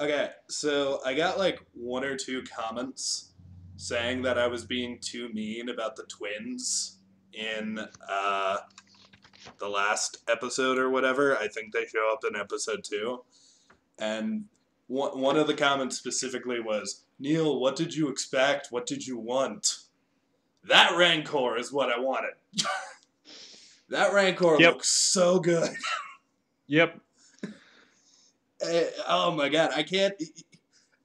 Okay, so I got like one or two comments saying that I was being too mean about the twins in the last episode or whatever. I think they show up in episode 2. And one of the comments specifically was, Kneale, what did you expect? What did you want? That Rancor is what I wanted. That Rancor looks so good. Yep. Oh my god, I can't...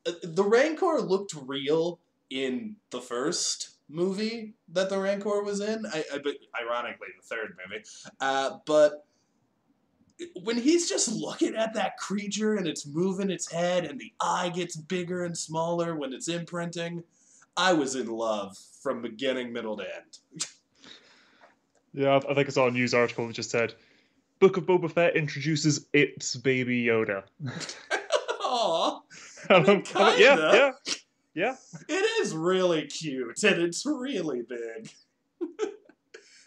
The Rancor looked real in the first movie that the Rancor was in. But ironically, the third movie. But when he's just looking at that creature and it's moving its head and the eye gets bigger and smaller when it's imprinting, I was in love from beginning, middle to end. Yeah, I think I saw a news article that just said, Book of Boba Fett introduces its baby Yoda. Aww. I mean, kinda. Yeah. It is really cute, and it's really big.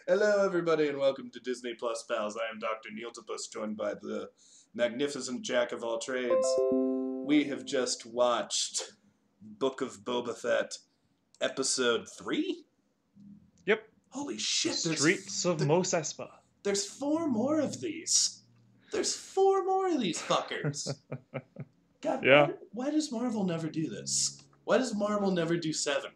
Hello, everybody, and welcome to Disney Plus Pals. I am Dr.Knealetapus, joined by the magnificent Jack of all trades. We have just watched Book of Boba Fett, Episode 3? Yep. Holy shit, Streets of Mos Espa. There's 4 more of these. There's 4 more of these fuckers. God, yeah. Why does Marvel never do this? Why does Marvel never do 7?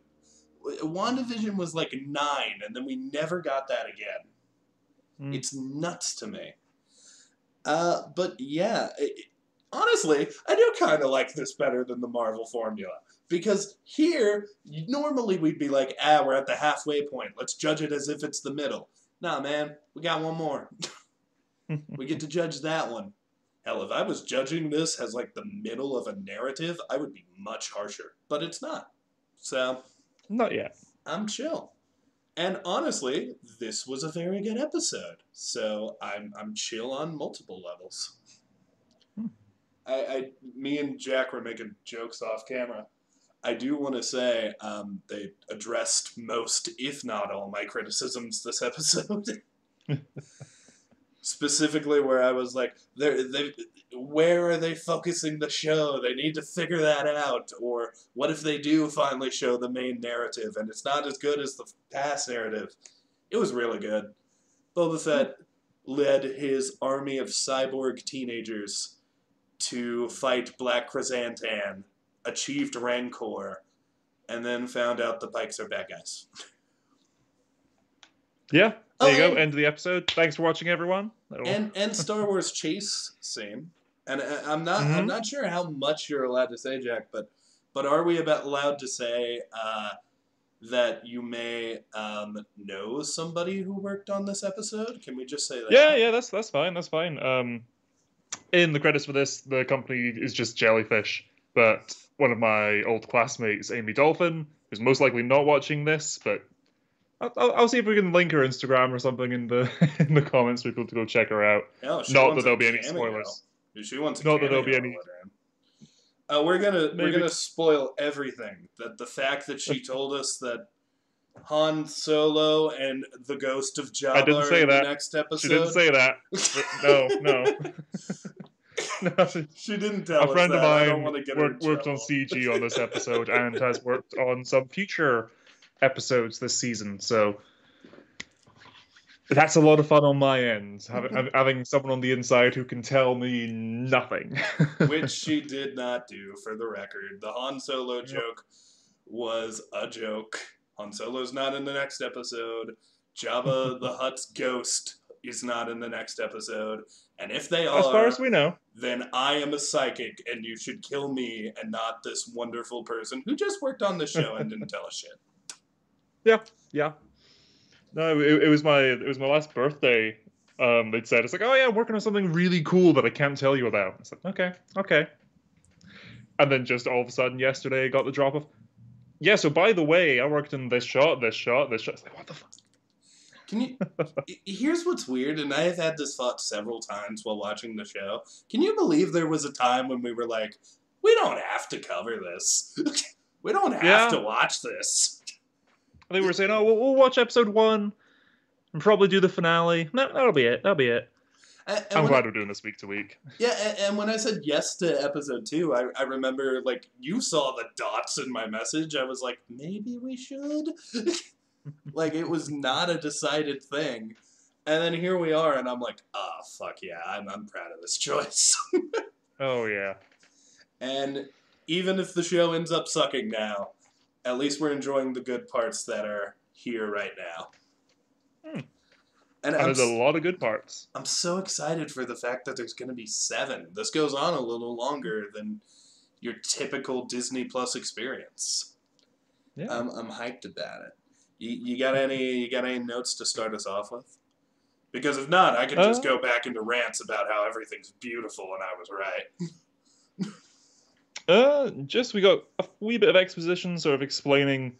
WandaVision was like 9, and then we never got that again. It's nuts to me. But yeah, honestly, I do kind of like this better than the Marvel formula. Because here, normally we'd be like, we're at the halfway point. Let's judge it as if it's the middle. Nah, man, we got one more. We get to judge that one. Hell, if I was judging this as like the middle of a narrative, I would be much harsher. But it's not. So... Not yet. I'm chill. And honestly, this was a very good episode. So I'm chill on multiple levels. Me and Jack were making jokes off camera. I do want to say they addressed most, if not all, my criticisms this episode. Specifically where I was like, where are they focusing the show? They need to figure that out. Or what if they do finally show the main narrative and it's not as good as the past narrative? It was really good. Boba Fett led his army of cyborg teenagers to fight Black Chrysanthemum, achieved Rancor, and then found out the Pikes are bad guys. Yeah, there you go. End of the episode. Thanks for watching, everyone. And Star Wars chase scene. And I'm not sure how much you're allowed to say, Jack, but are we allowed to say that you may know somebody who worked on this episode? Can we just say that? Yeah, that's fine. That's fine. In the credits for this, the company is just Jellyfish, but one of my old classmates, Amy Dolphin, who's most likely not watching this, but I'll see if we can link her Instagram or something in the comments for people to go check her out. Not that there'll be any spoilers. She wants not that there'll be any. We're gonna spoil everything. That the fact that she told us that Han Solo and the ghost of Jabba are in the next episode. She didn't say that. No. She didn't tell us that. A friend of mine I don't want to get worked on CG on this episode and has worked on some future episodes this season, so that's a lot of fun on my end, having someone on the inside who can tell me nothing. Which she did not do, for the record. The Han Solo joke was a joke. Han Solo's not in the next episode. Jabba the Hutt's ghost is not in the next episode. And if they are, as far as we know, then I am a psychic, and you should kill me and not this wonderful person who just worked on the show and didn't tell us shit. Yeah. No, it was my last birthday. They'd said, it's like, oh yeah, I'm working on something really cool that I can't tell you about. It's like, okay. And then just all of a sudden yesterday I got the drop of, yeah, so by the way, I worked in this shot. It's like, what the fuck? Can you... Here's what's weird, and I have had this thought several times while watching the show. Can you believe there was a time when we were like, we don't have to cover this. We don't have to watch this. I think we were saying, we'll watch episode 1 and probably do the finale. No, that'll be it. I'm glad we're doing this week to week. Yeah, and when I said yes to episode 2, I remember, like, you saw the dots in my message. I was like, maybe we should? Like, it was not a decided thing. And then here we are, and I'm like, oh, fuck yeah, I'm proud of this choice. Oh, yeah. And even if the show ends up sucking now, at least we're enjoying the good parts that are here right now. And there's a lot of good parts. I'm so excited for the fact that there's going to be 7. This goes on a little longer than your typical Disney Plus experience. Yeah. I'm hyped about it. You got any notes to start us off with? Because if not, I could just go back into rants about how everything's beautiful and I was right. We got a wee bit of exposition sort of explaining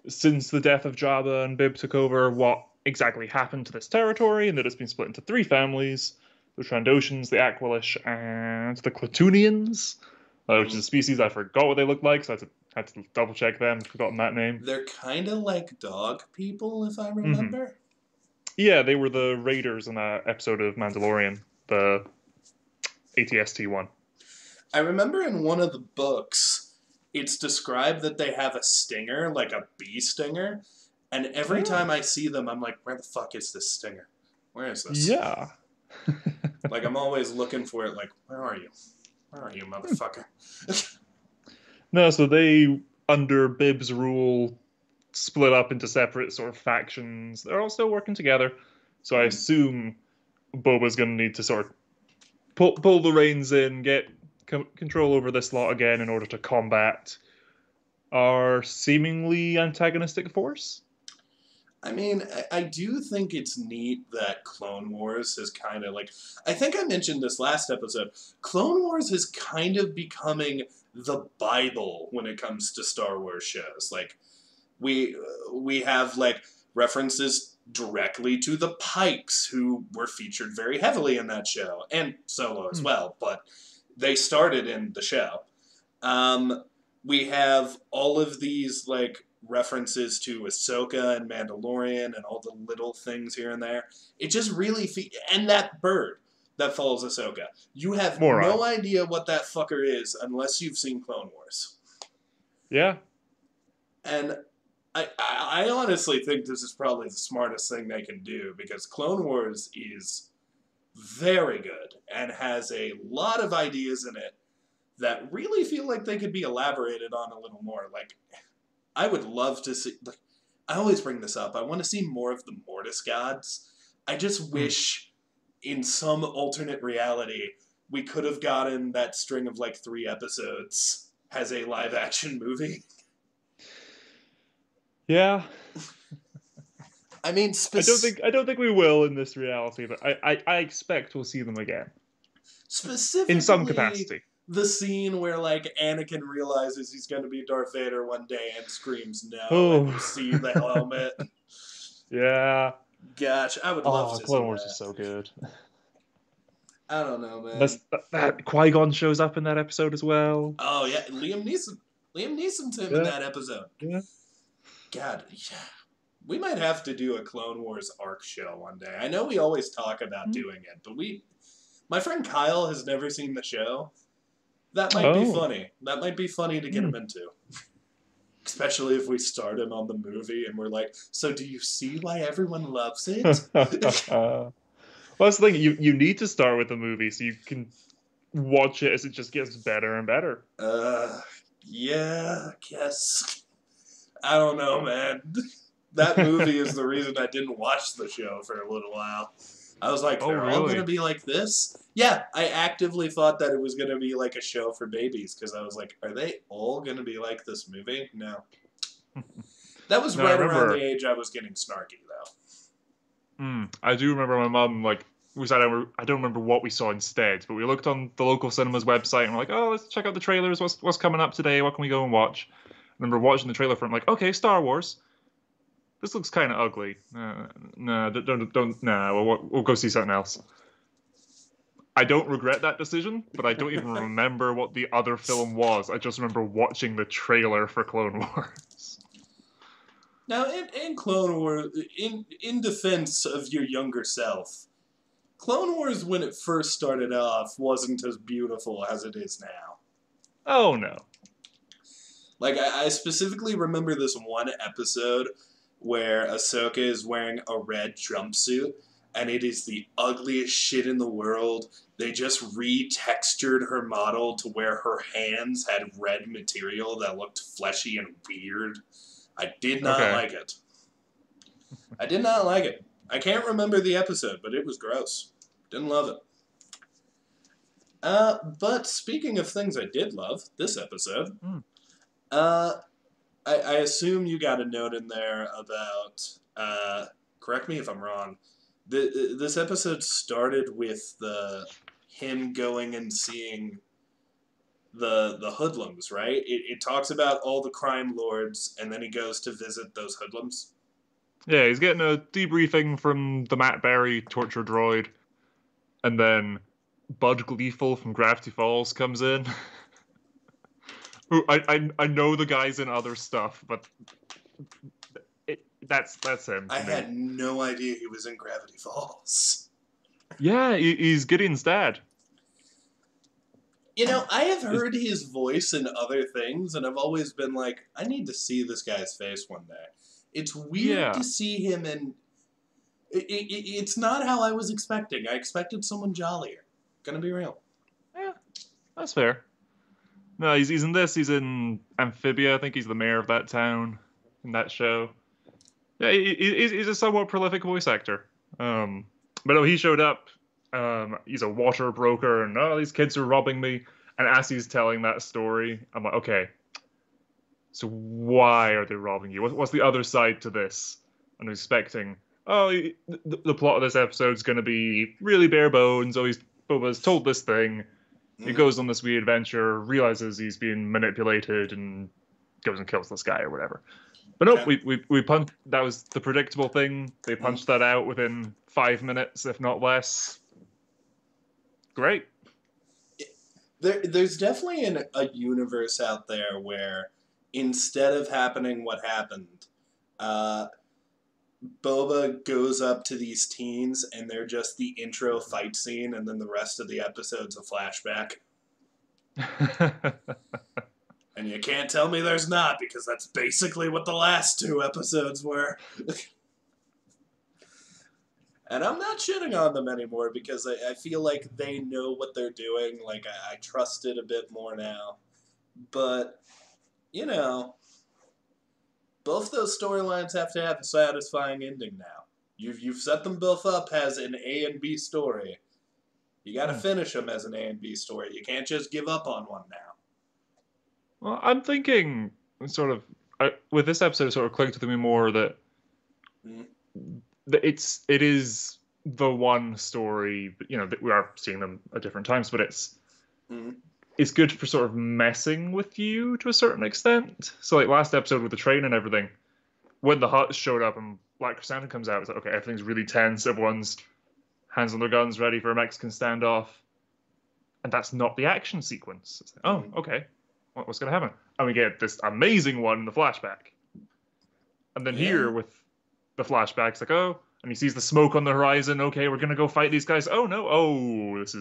since the death of Jabba and Bib took over what exactly happened to this territory, and that it's been split into 3 families: the Trandoshans, the Aqualish, and the Klatooinians, which is a species I forgot what they looked like, so I had to double check them. I've forgotten that name. They're kind of like dog people, if I remember. Mm-hmm. Yeah, they were the raiders in that episode of Mandalorian, the ATST one. I remember in one of the books, it's described that they have a stinger, like a bee stinger, and every time I see them, I'm like, where the fuck is this stinger? Where is this? Yeah. Like, I'm always looking for it, like, where are you? Where are you, motherfucker? No, so they, under Bib's rule, split up into separate sort of factions. They're all still working together. So I assume Boba's going to need to sort of pull the reins in, get control over this lot again in order to combat our seemingly antagonistic force. I mean, I do think it's neat that Clone Wars is kind of like... I think I mentioned this last episode. Clone Wars is kind of becoming the Bible when it comes to Star Wars shows. Like, we have, like, references directly to the Pikes, who were featured very heavily in that show, and Solo as well, but they started in the show. We have all of these, like, references to Ahsoka and Mandalorian and all the little things here and there. It just really... and that bird that follows Ahsoka. You have no idea what that fucker is unless you've seen Clone Wars. Yeah. And I honestly think this is probably the smartest thing they can do, because Clone Wars is very good and has a lot of ideas in it that really feel like they could be elaborated on a little more. Like, I would love to see... Like, I always bring this up. I want to see more of the Mortis gods. I just wish, in some alternate reality, we could have gotten that string of, like, 3 episodes as a live-action movie. Yeah. I mean, I don't think we will in this reality, but I expect we'll see them again. Specifically, in some capacity. The scene where, like, Anakin realizes he's going to be Darth Vader one day and screams no, and you see the helmet. Yeah. Gosh, I would love to see that. Clone Wars is so good. I don't know, man. That Qui-Gon shows up in that episode as well. Oh, yeah. Liam Neeson's in that episode. Yeah. God, yeah. We might have to do a Clone Wars arc show one day. I know we always talk about doing it, but my friend Kyle has never seen the show. That might be funny. That might be funny to get him into. Especially if we start him on the movie and we're like, so do you see why everyone loves it? Well, that's the thing. You need to start with the movie so you can watch it as it just gets better and better. Yeah, I guess. I don't know, man. That movie is the reason I didn't watch the show for a little while. I was like, they're all going to be like this? Yeah, I actively thought that it was going to be like a show for babies, because I was like, are they all going to be like this movie? No. That was around the age I was getting snarky, though. I do remember my mum, like, we said, I don't remember what we saw instead, but we looked on the local cinema's website and we're like, oh, let's check out the trailers. What's coming up today? What can we go and watch? I remember watching the trailer for it. I'm like, okay, Star Wars. This looks kind of ugly. Don't. We'll go see something else. I don't regret that decision, but I don't even remember what the other film was. I just remember watching the trailer for Clone Wars. Now, in Clone Wars, in defense of your younger self, Clone Wars, when it first started off, wasn't as beautiful as it is now. Oh, no. Like, I specifically remember this one episode where Ahsoka is wearing a red jumpsuit, and it is the ugliest shit in the world. They just retextured her model to where her hands had red material that looked fleshy and weird. I did not like it. I did not like it. I can't remember the episode, but it was gross. Didn't love it. But speaking of things I did love, this episode, I assume you got a note in there about, correct me if I'm wrong, this episode started with him going and seeing the hoodlums, right? It talks about all the crime lords, and then he goes to visit those hoodlums. Yeah, he's getting a debriefing from the Matt Berry torture droid, and then Bud Gleeful from Gravity Falls comes in. Who I know the guy's in other stuff, but that's him. I had no idea he was in Gravity Falls. Yeah, he's Gideon's dad. You know, I have heard his voice in other things, and I've always been like, I need to see this guy's face one day. It's weird to see him in... It's not how I was expecting. I expected someone jollier. Gonna be real. Yeah, that's fair. No, he's in this. He's in Amphibia. I think he's the mayor of that town in that show. Yeah, he's a somewhat prolific voice actor. But no, he showed up. He's a water broker, and these kids are robbing me. And as he's telling that story, I'm like, okay, so why are they robbing you? What's the other side to this? And I'm expecting, the plot of this episode is going to be really bare bones. Boba's told this thing. He goes on this wee adventure, realizes he's being manipulated, and goes and kills this guy or whatever. But nope, we punched. That was the predictable thing. They punched that out within 5 minutes, if not less. Great. There's definitely a universe out there where instead of happening what happened, Boba goes up to these teens and they're just the intro fight scene, and then the rest of the episode's a flashback. And you can't tell me there's not, because that's basically what the last 2 episodes were. And I'm not shitting on them anymore, because I feel like they know what they're doing. Like, I trust it a bit more now. But, you know, both those storylines have to have a satisfying ending now. You've set them both up as an A and B story. You gotta finish them as an A and B story. You can't just give up on one now. Well, I'm thinking sort of with this episode, it sort of clicked with me more that it is the one story. You know, that we are seeing them at different times, but it's good for sort of messing with you to a certain extent. So, like last episode with the train and everything, when the Hutts showed up and Black Chrysanthemum comes out, it's like, okay, everything's really tense. Everyone's hands on their guns, ready for a Mexican standoff, and that's not the action sequence. It's like, oh, okay. What's going to happen? And we get this amazing one in the flashback. And then here with the flashback, it's like, oh, and he sees the smoke on the horizon. Okay, we're going to go fight these guys. Oh, no. Oh, this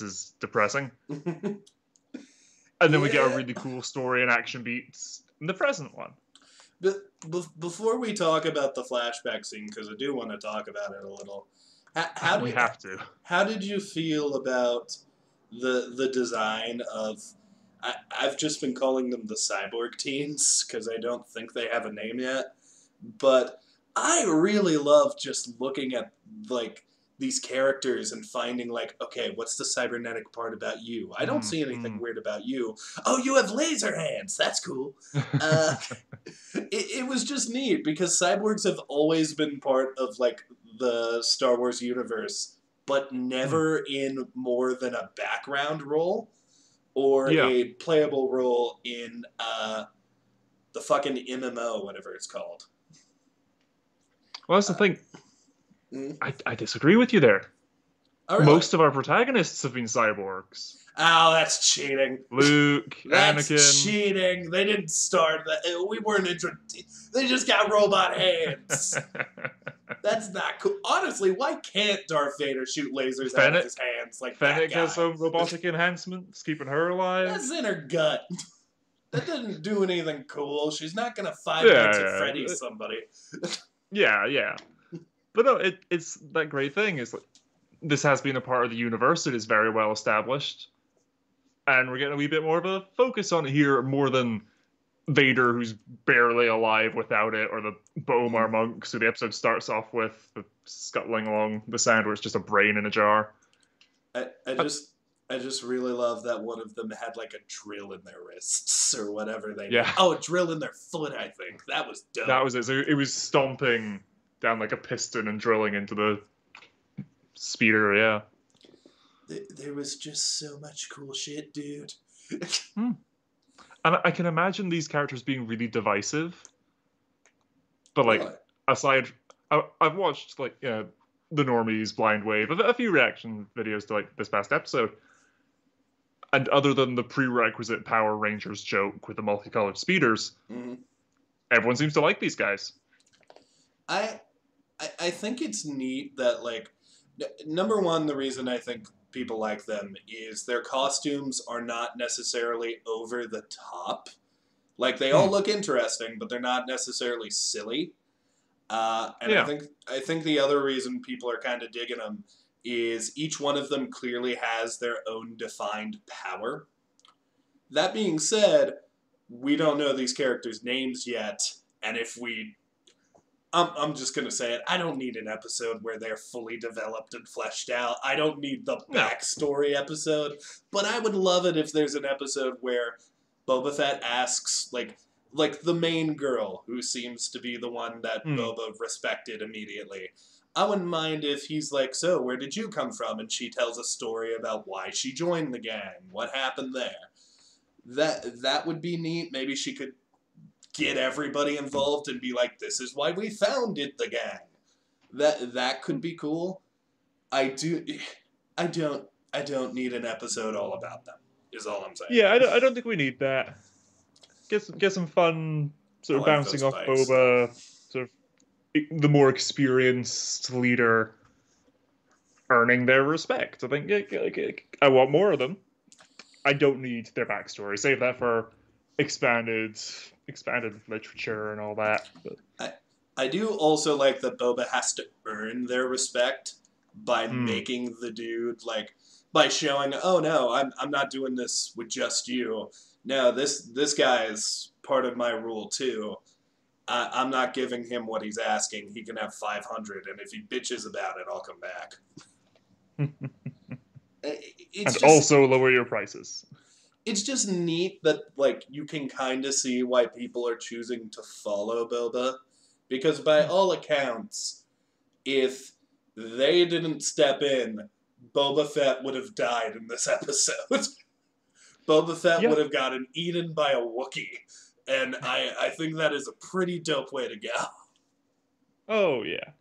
is depressing. And then we get a really cool story and action beats in the present one. But before we talk about the flashback scene, because I do want to talk about it a little, how did you feel about the design of... I've just been calling them the cyborg teens, because I don't think they have a name yet. But I really love just looking at, like, these characters and finding, like, okay, what's the cybernetic part about you? I don't see anything weird about you. Oh, you have laser hands! That's cool. It was just neat, because cyborgs have always been part of, like, the Star Wars universe, but never in more than a background role or a playable role in the fucking MMO, whatever it's called. Well, that's the thing. I disagree with you there. Oh, really? Most of our protagonists have been cyborgs. Oh, that's cheating. Luke, That's Anakin. cheating. They didn't start that. We weren't introduced. They just got robot hands. That's not cool. Honestly, why can't Darth Vader shoot lasers out of his hands like Fennec that guy? has some robotic enhancements, keeping her alive. That's in her gut. That didn't do anything cool. She's not gonna Five Nights at Freddy's somebody. Yeah. But no, it's that great thing is like, this has been a part of the universe that is very well established. And we're getting a wee bit more of a focus on it here, more than Vader, who's barely alive without it, or the Bomar monks, who the episode starts off with, the scuttling along the sand where it's just a brain in a jar. I just really love that one of them had like a drill in their wrists or whatever they did. Oh, a drill in their foot, I think. That was dope. That was it. So it was stomping down like a piston and drilling into the speeder, yeah. There was just so much cool shit, dude. And I can imagine these characters being really divisive. But like, aside... I've watched like, the normies, Blind Wave, a few reaction videos to like this past episode. And other than the prerequisite Power Rangers joke with the multicolored speeders, everyone seems to like these guys. I think it's neat that, like, number one, the reason I think people like them is their costumes are not necessarily over the top. Like, they all look interesting, but they're not necessarily silly. I think the other reason people are kind of digging them is each one of them clearly has their own defined power. That being said, we don't know these characters' names yet, and if we... I'm just going to say it. I don't need an episode where they're fully developed and fleshed out. I don't need the backstory episode, but I would love it if there's an episode where Boba Fett asks, like the main girl, who seems to be the one that Boba respected immediately. I wouldn't mind if he's like, so, where did you come from? And she tells a story about why she joined the gang. What happened there? That would be neat. Maybe she could get everybody involved and be like, this is why we founded the gang. That could be cool. I don't need an episode all about them, is all I'm saying. Yeah, I don't think we need that. Get some fun sort of bouncing off Boba, sort of the more experienced leader earning their respect. I think I want more of them. I don't need their backstory. Save that for expanded literature and all that. But I do also like that Boba has to earn their respect by making the dude, like, by showing, oh no, I'm not doing this with just you. No, this guy is part of my rule too. I'm not giving him what he's asking. He can have 500, and if he bitches about it, I'll come back. Also lower your prices. It's just neat that, like, you can kind of see why people are choosing to follow Boba. Because by all accounts, if they didn't step in, Boba Fett would have died in this episode. Boba Fett would have gotten eaten by a Wookiee. And I think that is a pretty dope way to go. Oh, yeah.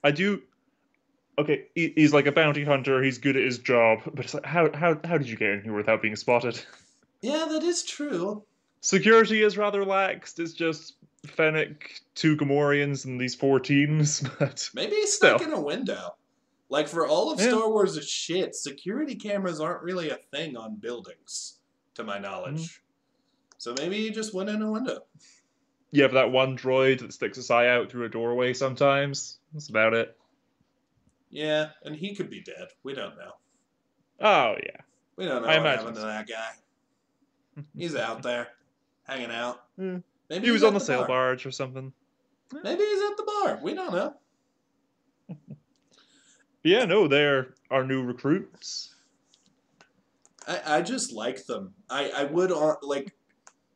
I do... Okay, he's like a bounty hunter, he's good at his job, but it's like, how did you get in here without being spotted? Yeah, that is true. Security is rather laxed, it's just Fennec, 2 Gamorreans, and these 4 teams, but... Maybe he snuck in a window. Like, for all of Star Wars' shit, security cameras aren't really a thing on buildings, to my knowledge. So maybe he just went in a window. You have that one droid that sticks his eye out through a doorway sometimes. That's about it. Yeah, and he could be dead. We don't know. Oh, yeah. We don't know what happened to that guy. He's out there, hanging out. Maybe he was on the sail barge or something. Maybe he's at the bar. We don't know. Yeah, no, they're our new recruits. I just like them. I would, like...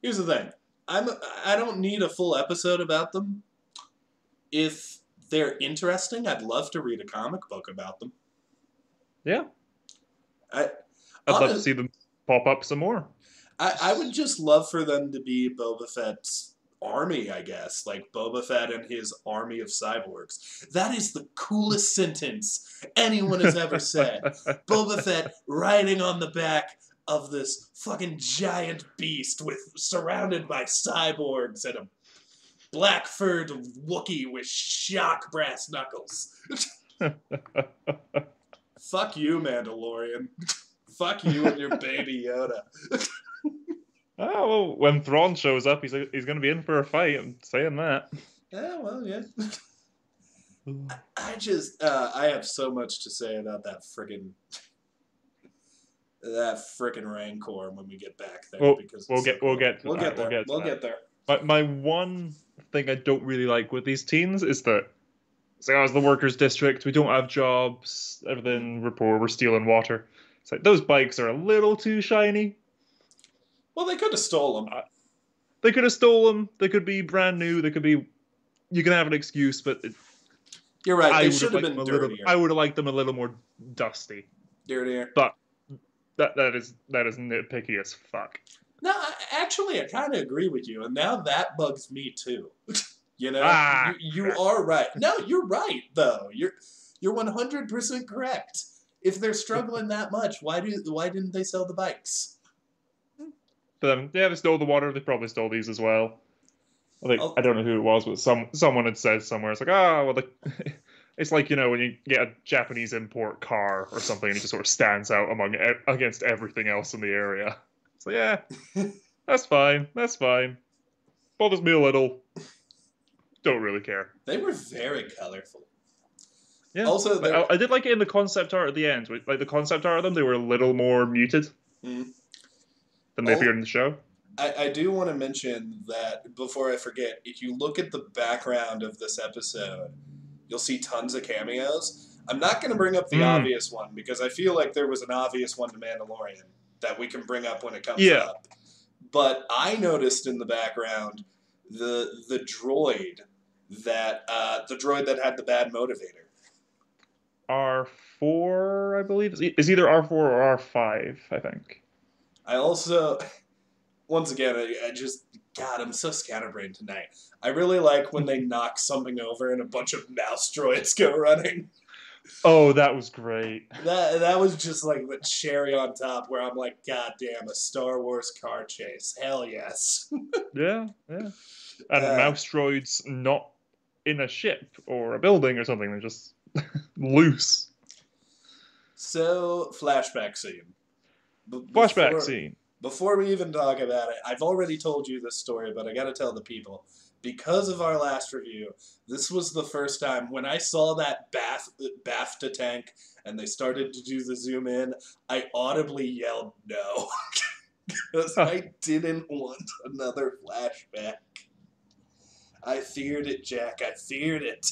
Here's the thing. I don't need a full episode about them. If they're interesting, I'd love to read a comic book about them. Yeah. I'd love to see them pop up some more. I would just love for them to be Boba Fett's army, I guess. Like Boba Fett and his army of cyborgs. That is the coolest sentence anyone has ever said. Boba Fett riding on the back of this fucking giant beast surrounded by cyborgs and a black-furred Wookie with shock brass knuckles. Fuck you, Mandalorian. Fuck you and your baby Yoda. Oh, well, when Thrawn shows up, he's going to be in for a fight. I'm saying that. Yeah, well, yeah. I have so much to say about that frickin' Rancor when we get back there. Well, because we'll get there. But my one thing I don't really like with these teens is that it's like, oh, it's the workers' district. We don't have jobs. Everything, we're stealing water. It's like those bikes are a little too shiny. Well, they could have stole them. They could have stolen them. They could be brand new. They could be. You can have an excuse, but you're right. They should have been dirtier. I would have liked them a little more dusty. Dirtier. But that is nitpicky as fuck. No, actually, I kind of agree with you, and now that bugs me too. You know, you are right. No, you're right though. You're 100% correct. If they're struggling that much, why didn't they sell the bikes? But they stole the water. They probably stole these as well. I don't know who it was, but someone had said somewhere. It's like, it's like, you know, when you get a Japanese import car or something, and it just sort of stands out against everything else in the area. So yeah, that's fine. That's fine. Bothers me a little. Don't really care. They were very colorful. Yeah. Also, I did like it in the concept art at the end. Like the concept art of them, they were a little more muted than they appeared in the show. I do want to mention that before I forget, if you look at the background of this episode, you'll see tons of cameos. I'm not going to bring up the obvious one because I feel like there was an obvious one to Mandalorian that we can bring up when it comes up. But I noticed in the background the droid that had the bad motivator. R4, I believe. It's either R4 or R5, I think. I also, once again, I'm so scatterbrained tonight. I really like when they knock something over and a bunch of mouse droids go running. Oh, that was great. That was just like the cherry on top where I'm like, God damn, a Star Wars car chase. Hell yes. Yeah. And mouse droids not in a ship or a building or something. They're just loose. So, flashback scene. Scene. Before we even talk about it, I've already told you this story, but I gotta tell the people. Because of our last review, this was the first time when I saw that BAFTA tank and they started to do the zoom in, I audibly yelled no. Because I didn't want another flashback. I feared it, Jack. I feared it.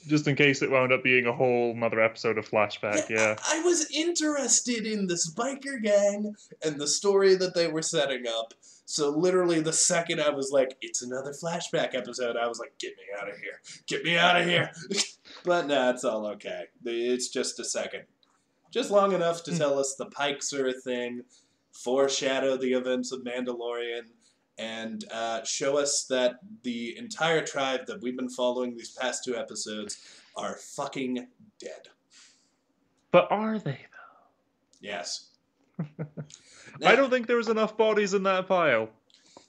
Just in case it wound up being a whole another episode of flashback, yeah. I was interested in this biker gang and the story that they were setting up. So literally the second I was like, it's another flashback episode, I was like, get me out of here. Get me out of here. But nah, it's all okay. It's just a second. Just long enough to tell us the pikes are a thing, foreshadow the events of Mandalorian, and show us that the entire tribe that we've been following these past 2 episodes are fucking dead. But are they, though? Yes. Now, I don't think there was enough bodies in that pile.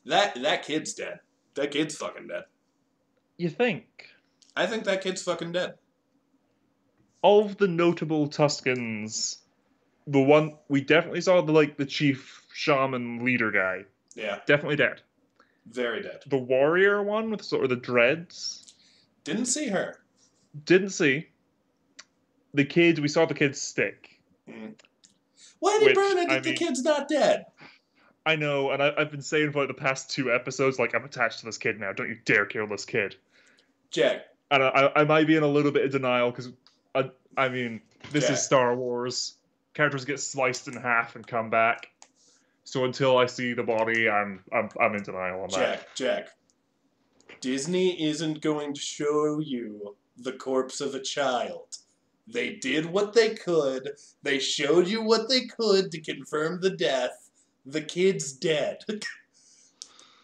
That kid's dead. That kid's fucking dead. You think? I think that kid's fucking dead. Of the notable Tuskens, the one we definitely saw, the chief shaman leader guy. Yeah. Definitely dead. Very dead. The warrior one with sort of the dreads. Didn't see her. Didn't see. The kid, we saw the kid's stick. Why did he burn it if the kid's not dead? I know, and I've been saying for the past 2 episodes, like, I'm attached to this kid now. Don't you dare kill this kid. Jack. And I might be in a little bit of denial, because, I mean, this is Star Wars. Characters get sliced in half and come back. So until I see the body, I'm in denial on that. Jack. Disney isn't going to show you the corpse of a child. They did what they could. They showed you what they could to confirm the death. The kid's dead.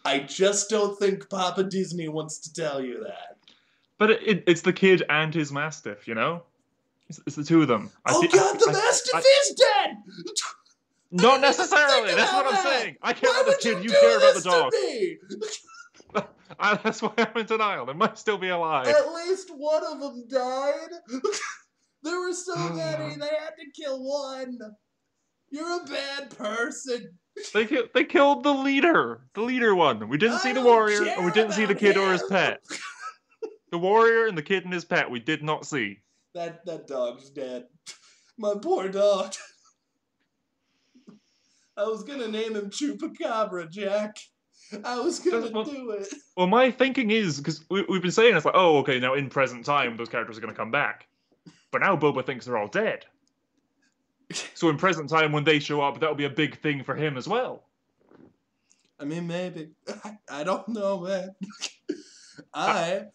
I just don't think Papa Disney wants to tell you that. But it's the kid and his mastiff, you know? It's the two of them. The mastiff is dead! Not necessarily. That's what I'm saying. I care about the kid. You care about the dog. That's why I'm in denial. They might still be alive. At least one of them died. There were so many. They had to kill one. You're a bad person. They killed the leader one. We didn't see the warrior, and we didn't see the kid or his pet. The warrior and the kid and his pet we did not see. That dog's dead. My poor dog. I was gonna name him Chupacabra, Jack. I was gonna do it. Well, my thinking is, because we've been saying, it's like, oh, okay, now in present time, those characters are gonna come back. But now Boba thinks they're all dead. So in present time, when they show up, that'll be a big thing for him as well. I mean, maybe. I don't know, man. I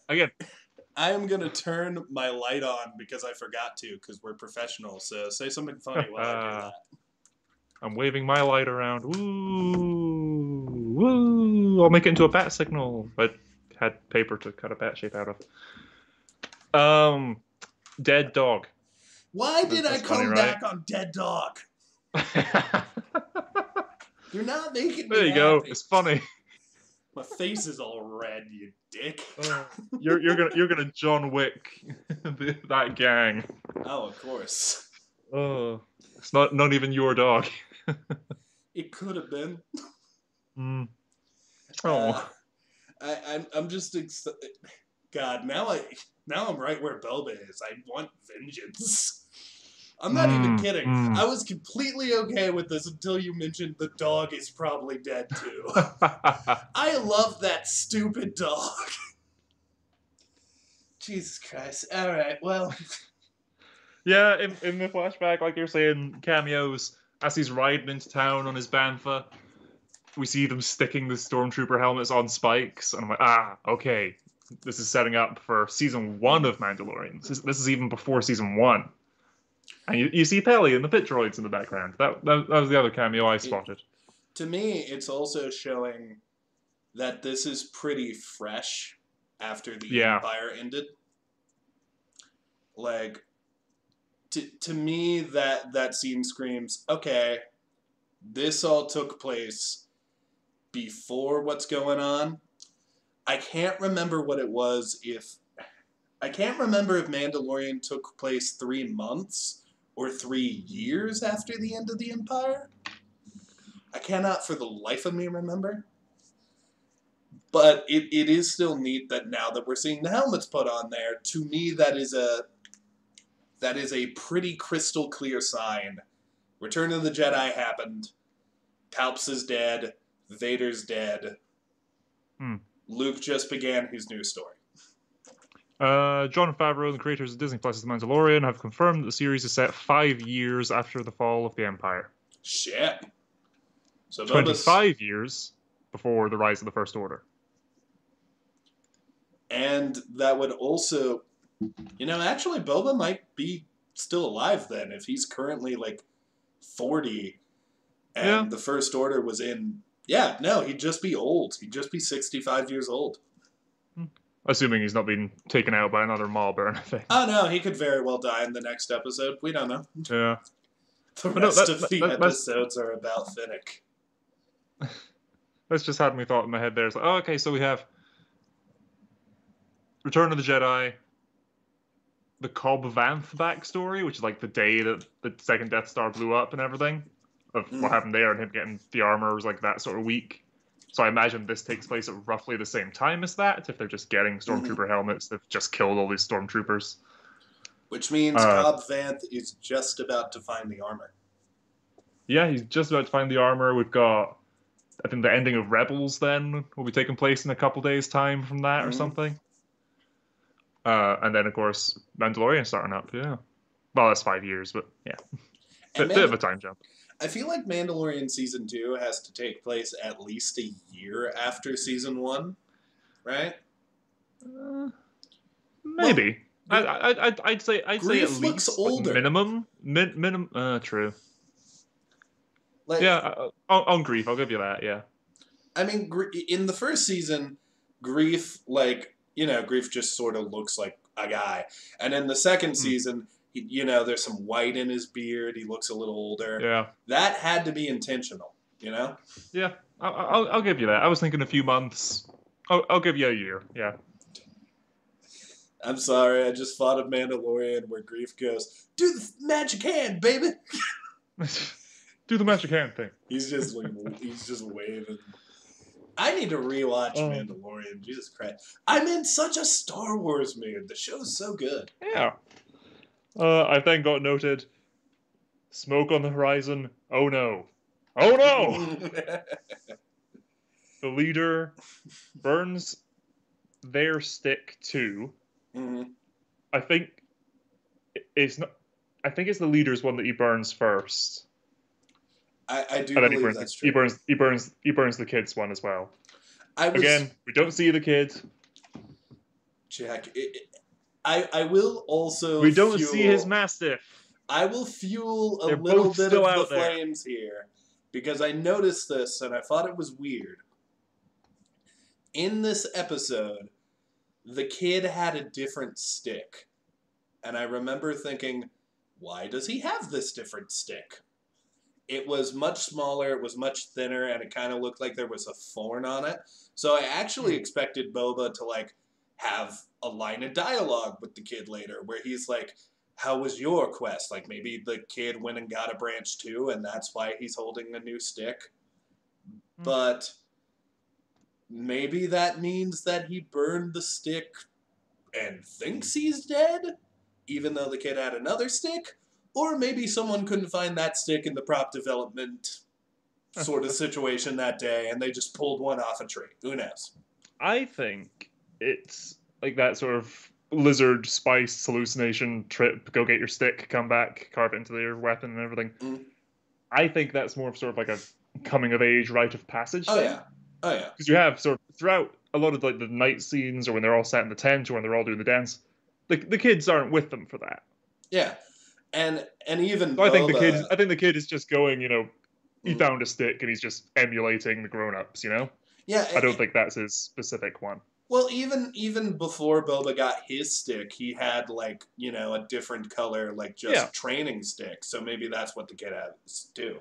am gonna turn my light on because I forgot to, because we're professionals. So say something funny while I do that. I'm waving my light around. Woo! Woo! I'll make it into a bat signal. But had paper to cut a bat shape out of. Dead dog. Why did I come back on dead dog? You're not making me There you go. It's funny. My face is all red, you dick. You're gonna John Wick that gang. Oh, of course. Oh, it's not even your dog. It could have been. Oh. I'm just God. Now I'm right where Boba is. I want vengeance. I'm not even kidding. I was completely okay with this until you mentioned the dog is probably dead too. I love that stupid dog. Jesus Christ. All right, well. Yeah, in the flashback, like you're saying, cameos, as he's riding into town on his Bantha, we see them sticking the Stormtrooper helmets on spikes, and I'm like, okay. This is setting up for Season 1 of Mandalorian. This is even before Season 1. And you see Peli and the pit droids in the background. That was the other cameo I spotted. To me, it's also showing that this is pretty fresh after the Empire ended. Like, to me, that scene screams, okay, this all took place before what's going on. I can't remember what it was I can't remember if Mandalorian took place 3 months or 3 years after the end of the Empire. I cannot for the life of me remember. But it is still neat that now that we're seeing the helmets put on there, to me that is a pretty crystal clear sign. Return of the Jedi happened. Palps is dead. Vader's dead. Luke just began his new story. Jon Favreau, the creators of Disney Plus' The Mandalorian, have confirmed that the series is set 5 years after the fall of the Empire. Shit. So 25 years before the rise of the First Order. And that would also... actually, Boba might be still alive then, if he's currently, 40, and the First Order was in... Yeah, no, he'd just be old. He'd just be 65 years old. Assuming he's not being taken out by another mob or anything. Oh, no, he could very well die in the next episode. We don't know. Yeah. The rest of the episodes are about Finnick. That's just had me thought in my head there. It's like, okay, so we have Return of the Jedi, the Cobb Vanth backstory, which is the day that the second Death Star blew up and everything, of what happened there, and him getting the armor was that sort of week. So I imagine this takes place at roughly the same time as that, if they're just getting Stormtrooper helmets. They've just killed all these Stormtroopers. Which means Cobb Vanth is just about to find the armor. Yeah, he's just about to find the armor. We've got, I think the ending of Rebels then will be taking place in a couple days' time from that or something. And then, of course, Mandalorian starting up, yeah. Well, that's 5 years, but yeah. Bit of a time jump. I feel like Mandalorian Season 2 has to take place at least a year after Season 1, right? Maybe. I'd say at Grief least looks older. minimum. True. On Grief, I'll give you that, yeah. I mean, in the first season, Grief, like, Grief just sort of looks like a guy. And in the second season, there's some white in his beard. He looks a little older. Yeah. That had to be intentional, Yeah, I'll give you that. I was thinking a few months. I'll give you a year. Yeah. I'm sorry, I just thought of Mandalorian where Grief goes, "Do the magic hand, baby." Do the magic hand thing. He's just waving. I need to rewatch Mandalorian. Jesus Christ, I'm in such a Star Wars mood. The show's so good. Yeah. I've then got noted. Smoke on the horizon. Oh no. Oh no! The leader burns their stick too. Mm-hmm. I think it's not. I think it's the leader's one that he burns first. I do believe that's true. He burns the kid's one as well. Again, we don't see the kid. Jack, I will also. We don't see his mastiff. I will fuel a little bit of the flames here because I noticed this and I thought it was weird. In this episode, the kid had a different stick. And I remember thinking, why does he have this different stick? It was much smaller, it was much thinner, and it kind of looked like there was a thorn on it. So I actually expected Boba to, like, have a line of dialogue with the kid later where he's like, how was your quest? Like, maybe the kid went and got a branch too, and that's why he's holding a new stick. But maybe that means that he burned the stick and thinks he's dead, even though the kid had another stick. Or maybe someone couldn't find that stick in the prop development sort of situation that day, and they just pulled one off a tree. Who knows? I think it's like that sort of lizard spice hallucination trip. Go get your stick, come back, carve it into your weapon and everything. I think that's more of sort of like a coming of age rite of passage thing. Yeah. Oh, yeah. Because you have sort of throughout a lot of like the night scenes or when they're all sat in the tent or when they're all doing the dance, the kids aren't with them for that. Yeah. And even so I think the kid is just going, he found a stick and he's just emulating the grown-ups, Yeah. I don't think that's his specific one. Well, even before Boba got his stick, he had, like, a different color, like, just training stick. So maybe that's what the kid has, too.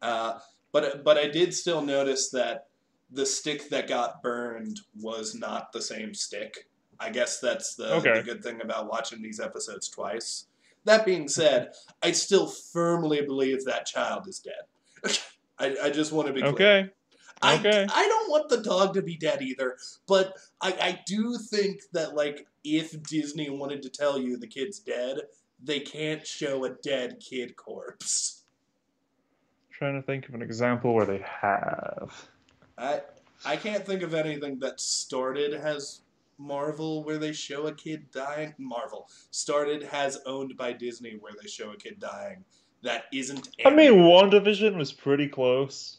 But I did still notice that the stick that got burned was not the same stick. I guess that's the good thing about watching these episodes twice. That being said, I still firmly believe that child is dead. I just want to be clear. Okay. I don't want the dog to be dead either, but I do think that, like, if Disney wanted to tell you the kid's dead, they can't show a dead kid corpse. Trying to think of an example where they have. I can't think of anything that started as Marvel where they show a kid dying. Marvel started has owned by Disney where they show a kid dying. That isn't. I mean, WandaVision was pretty close.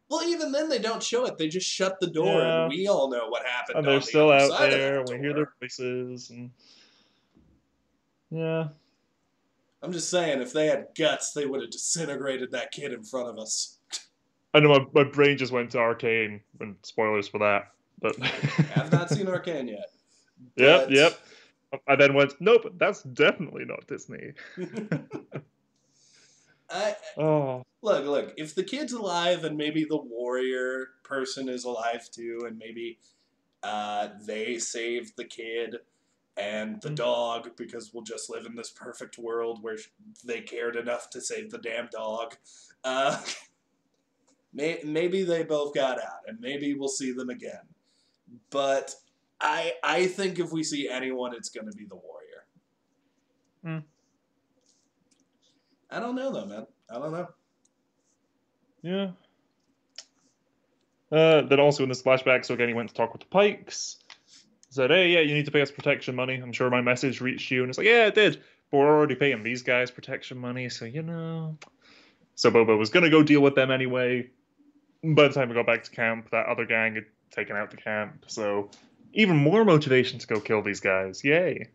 Well, even then they don't show it. They just shut the door, and we all know what happened. And they're still out there. We hear their voices, and yeah. I'm just saying, if they had guts, they would have disintegrated that kid in front of us. I know my brain just went to Arcane, and spoilers for that. But I've not seen Arcane yet. Yep. I then went, nope, that's definitely not Disney. Look, if the kid's alive and maybe the warrior person is alive too, and maybe they saved the kid and the dog because we'll just live in this perfect world where they cared enough to save the damn dog. Maybe they both got out, and maybe we'll see them again. But I think if we see anyone, it's going to be the warrior. I don't know, though, man. I don't know. Yeah. Then also in this flashback, so again, he went to talk with the Pikes. Said, hey, yeah, you need to pay us protection money. I'm sure my message reached you. And it's like, yeah, it did. But we're already paying these guys protection money, so, So Boba was going to go deal with them anyway. By the time we got back to camp, that other gang had taken out the camp. So even more motivation to go kill these guys. Yay.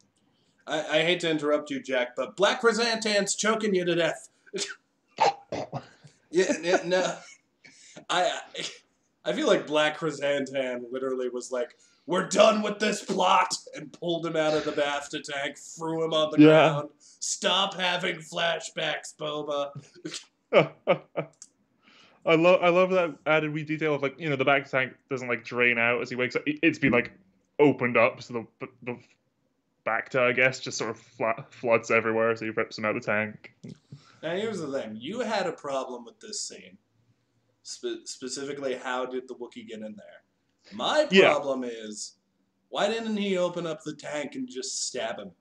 I hate to interrupt you, Jack, but Black Chrysanthemum's choking you to death. No. I I feel like Black Chrysanthemum literally was like, "We're done with this plot," and pulled him out of the BAFTA tank, threw him on the ground. Stop having flashbacks, Boba. I love that added wee detail of, like, the back tank doesn't, like, drain out as he wakes up. It's been, like, opened up, so the Bacta, I guess, just sort of floods everywhere, so he rips him out of the tank. Now here's the thing: you had a problem with this scene. Specifically, how did the Wookiee get in there? My problem is, why didn't he open up the tank and just stab him?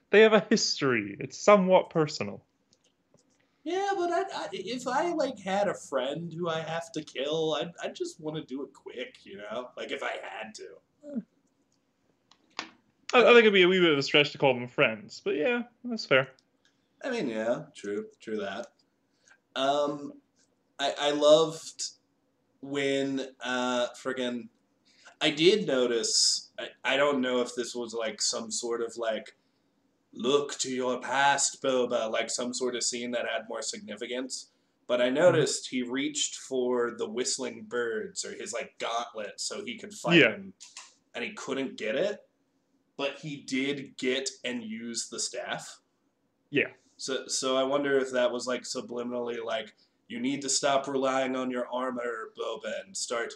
They have a history. It's somewhat personal. Yeah, but if I like had a friend who I have to kill, I'd just want to do it quick, like if I had to. I think it'd be a wee bit of a stretch to call them friends, but yeah, that's fair. I mean, yeah, true that. I loved when friggin' I did notice. I don't know if this was like some sort of like look to your past, Boba, like some sort of scene that had more significance. But I noticed he reached for the whistling birds or his like gauntlet so he could fight him, and he couldn't get it. But he did get and use the staff. Yeah. So I wonder if that was like subliminally like, you need to stop relying on your armor, Boba, and start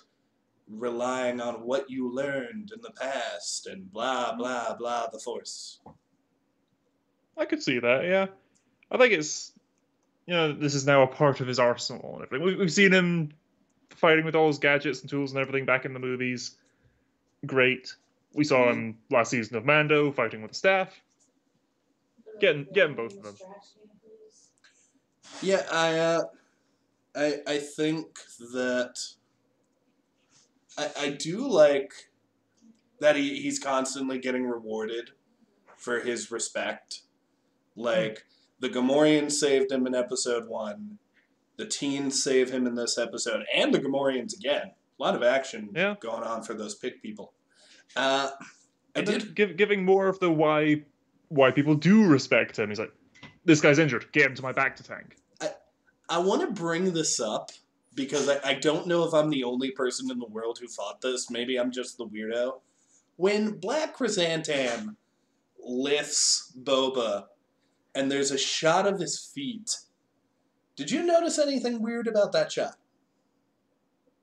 relying on what you learned in the past and blah, blah, blah, the Force. I could see that, yeah. I think it's, this is now a part of his arsenal and everything. We've seen him fighting with all his gadgets and tools and everything back in the movies. Great. We saw him last season of Mando fighting with the staff. Getting both of them. Yeah, I think that I do like that he's constantly getting rewarded for his respect. Like, the Gamorreans saved him in episode 1. The teens save him in this episode. And the Gamorreans again. A lot of action going on for those pig people. Giving more of the why people do respect him. He's like, this guy's injured. Get him to my Bacta tank. I want to bring this up because I don't know if I'm the only person in the world who thought this. Maybe I'm just the weirdo. When Black Chrysanthemum lifts Boba and there's a shot of his feet, did you notice anything weird about that shot?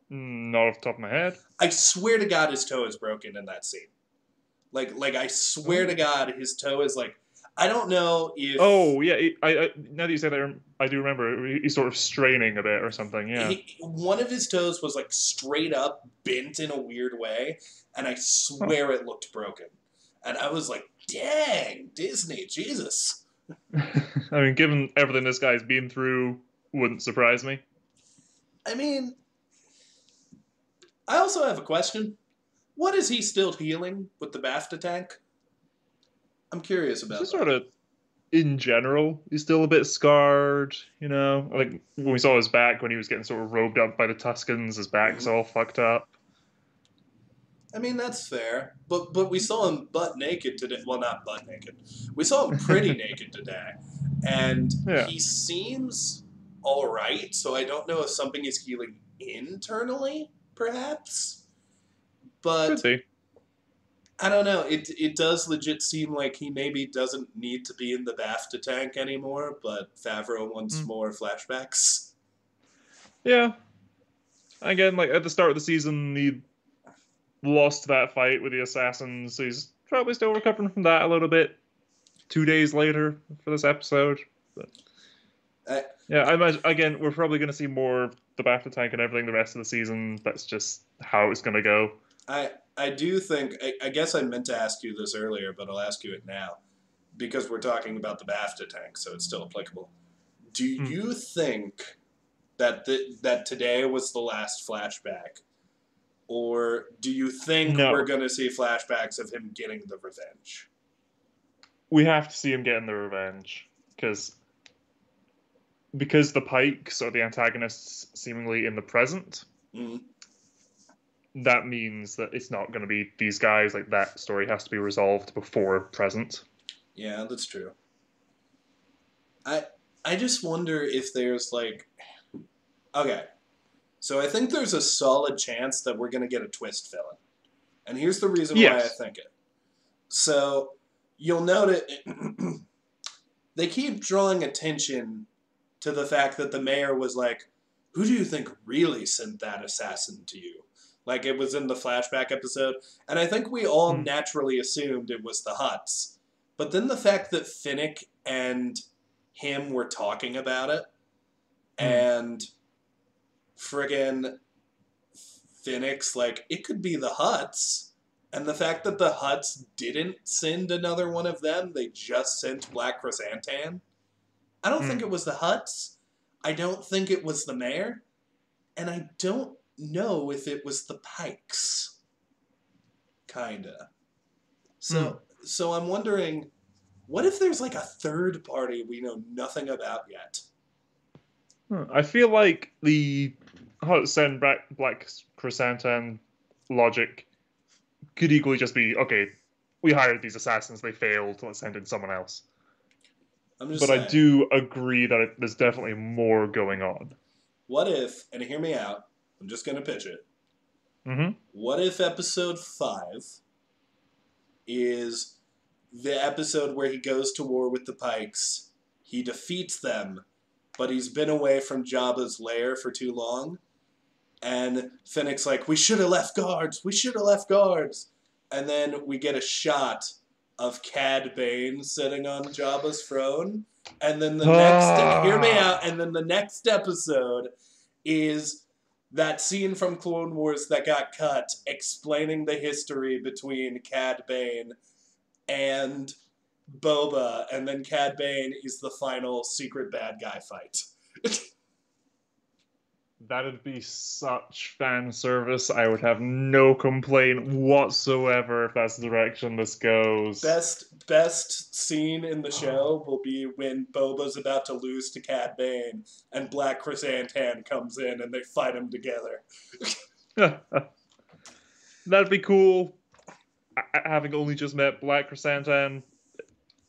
Not off the top of my head. I swear to God his toe is broken in that scene. Like I swear to God his toe is like, I don't know if... Oh, yeah, I now that you say that, I do remember he's sort of straining a bit or something, yeah. One of his toes was like straight up bent in a weird way, and I swear it looked broken. And I was like, dang, Disney, Jesus. I mean, given everything this guy's been through, wouldn't surprise me. I mean, I also have a question. What is he still healing with the BAFTA tank? I'm curious about that. Sort of, in general, he's still a bit scarred, Like, when we saw his back, when he was getting sort of robed up by the Tuscans, his back's all fucked up. I mean, that's fair. But we saw him butt naked today. Well, not butt naked. We saw him pretty naked today. And he seems all right, so I don't know if something is healing internally, perhaps. But could be. I don't know. It does legit seem like he maybe doesn't need to be in the BAFTA tank anymore, but Favreau wants more flashbacks. Yeah. Again, like at the start of the season, he lost that fight with the assassins, so he's probably still recovering from that a little bit. 2 days later for this episode. But I imagine, again, we're probably going to see more of the BAFTA tank and everything the rest of the season. That's just how it's going to go. I do think, I guess I meant to ask you this earlier, but I'll ask you it now, because we're talking about the BAFTA tank, so it's still applicable. Do you think that that today was the last flashback? Or do you think we're going to see flashbacks of him getting the revenge? We have to see him getting the revenge, because the Pikes are the antagonists seemingly in the present. That means that it's not going to be these guys. Like, that story has to be resolved before present. Yeah, that's true. I just wonder if there's, like... Okay. So I think there's a solid chance that we're going to get a twist villain. And here's the reason why I think it. So you'll note they keep drawing attention to the fact that the mayor was like, who do you think really sent that assassin to you? Like it was in the flashback episode. And I think we all naturally assumed it was the Hutts. But then the fact that Finnick and him were talking about it, and friggin' Finnick's like, it could be the Hutts. And the fact that the Hutts didn't send another one of them, they just sent Black Chrysantan. I don't think it was the Hutts. I don't think it was the mayor. And I don't know if it was the Pikes. Kinda. So I'm wondering, what if there's like a third party we know nothing about yet? I feel like the Hutts send Black Chrysantan logic could equally just be, okay, we hired these assassins, they failed, let's send in someone else. But saying, I do agree that there's definitely more going on. What if, and hear me out, I'm just going to pitch it. What if episode 5 is the episode where he goes to war with the Pikes, he defeats them, but he's been away from Jabba's lair for too long, and Finnick's like, we should have left guards, and then we get a shot of Cad Bane sitting on Jabba's throne, and then the next, hear me out, and then the next episode is that scene from Clone Wars that got cut, explaining the history between Cad Bane and Boba, and then Cad Bane is the final secret bad guy fight. That'd be such fan service. I would have no complaint whatsoever if that's the direction this goes. Best scene in the show will be when Boba's about to lose to Cad Bane and Black Chrysantan comes in and they fight him together. That'd be cool. Having only just met Black Chrysantan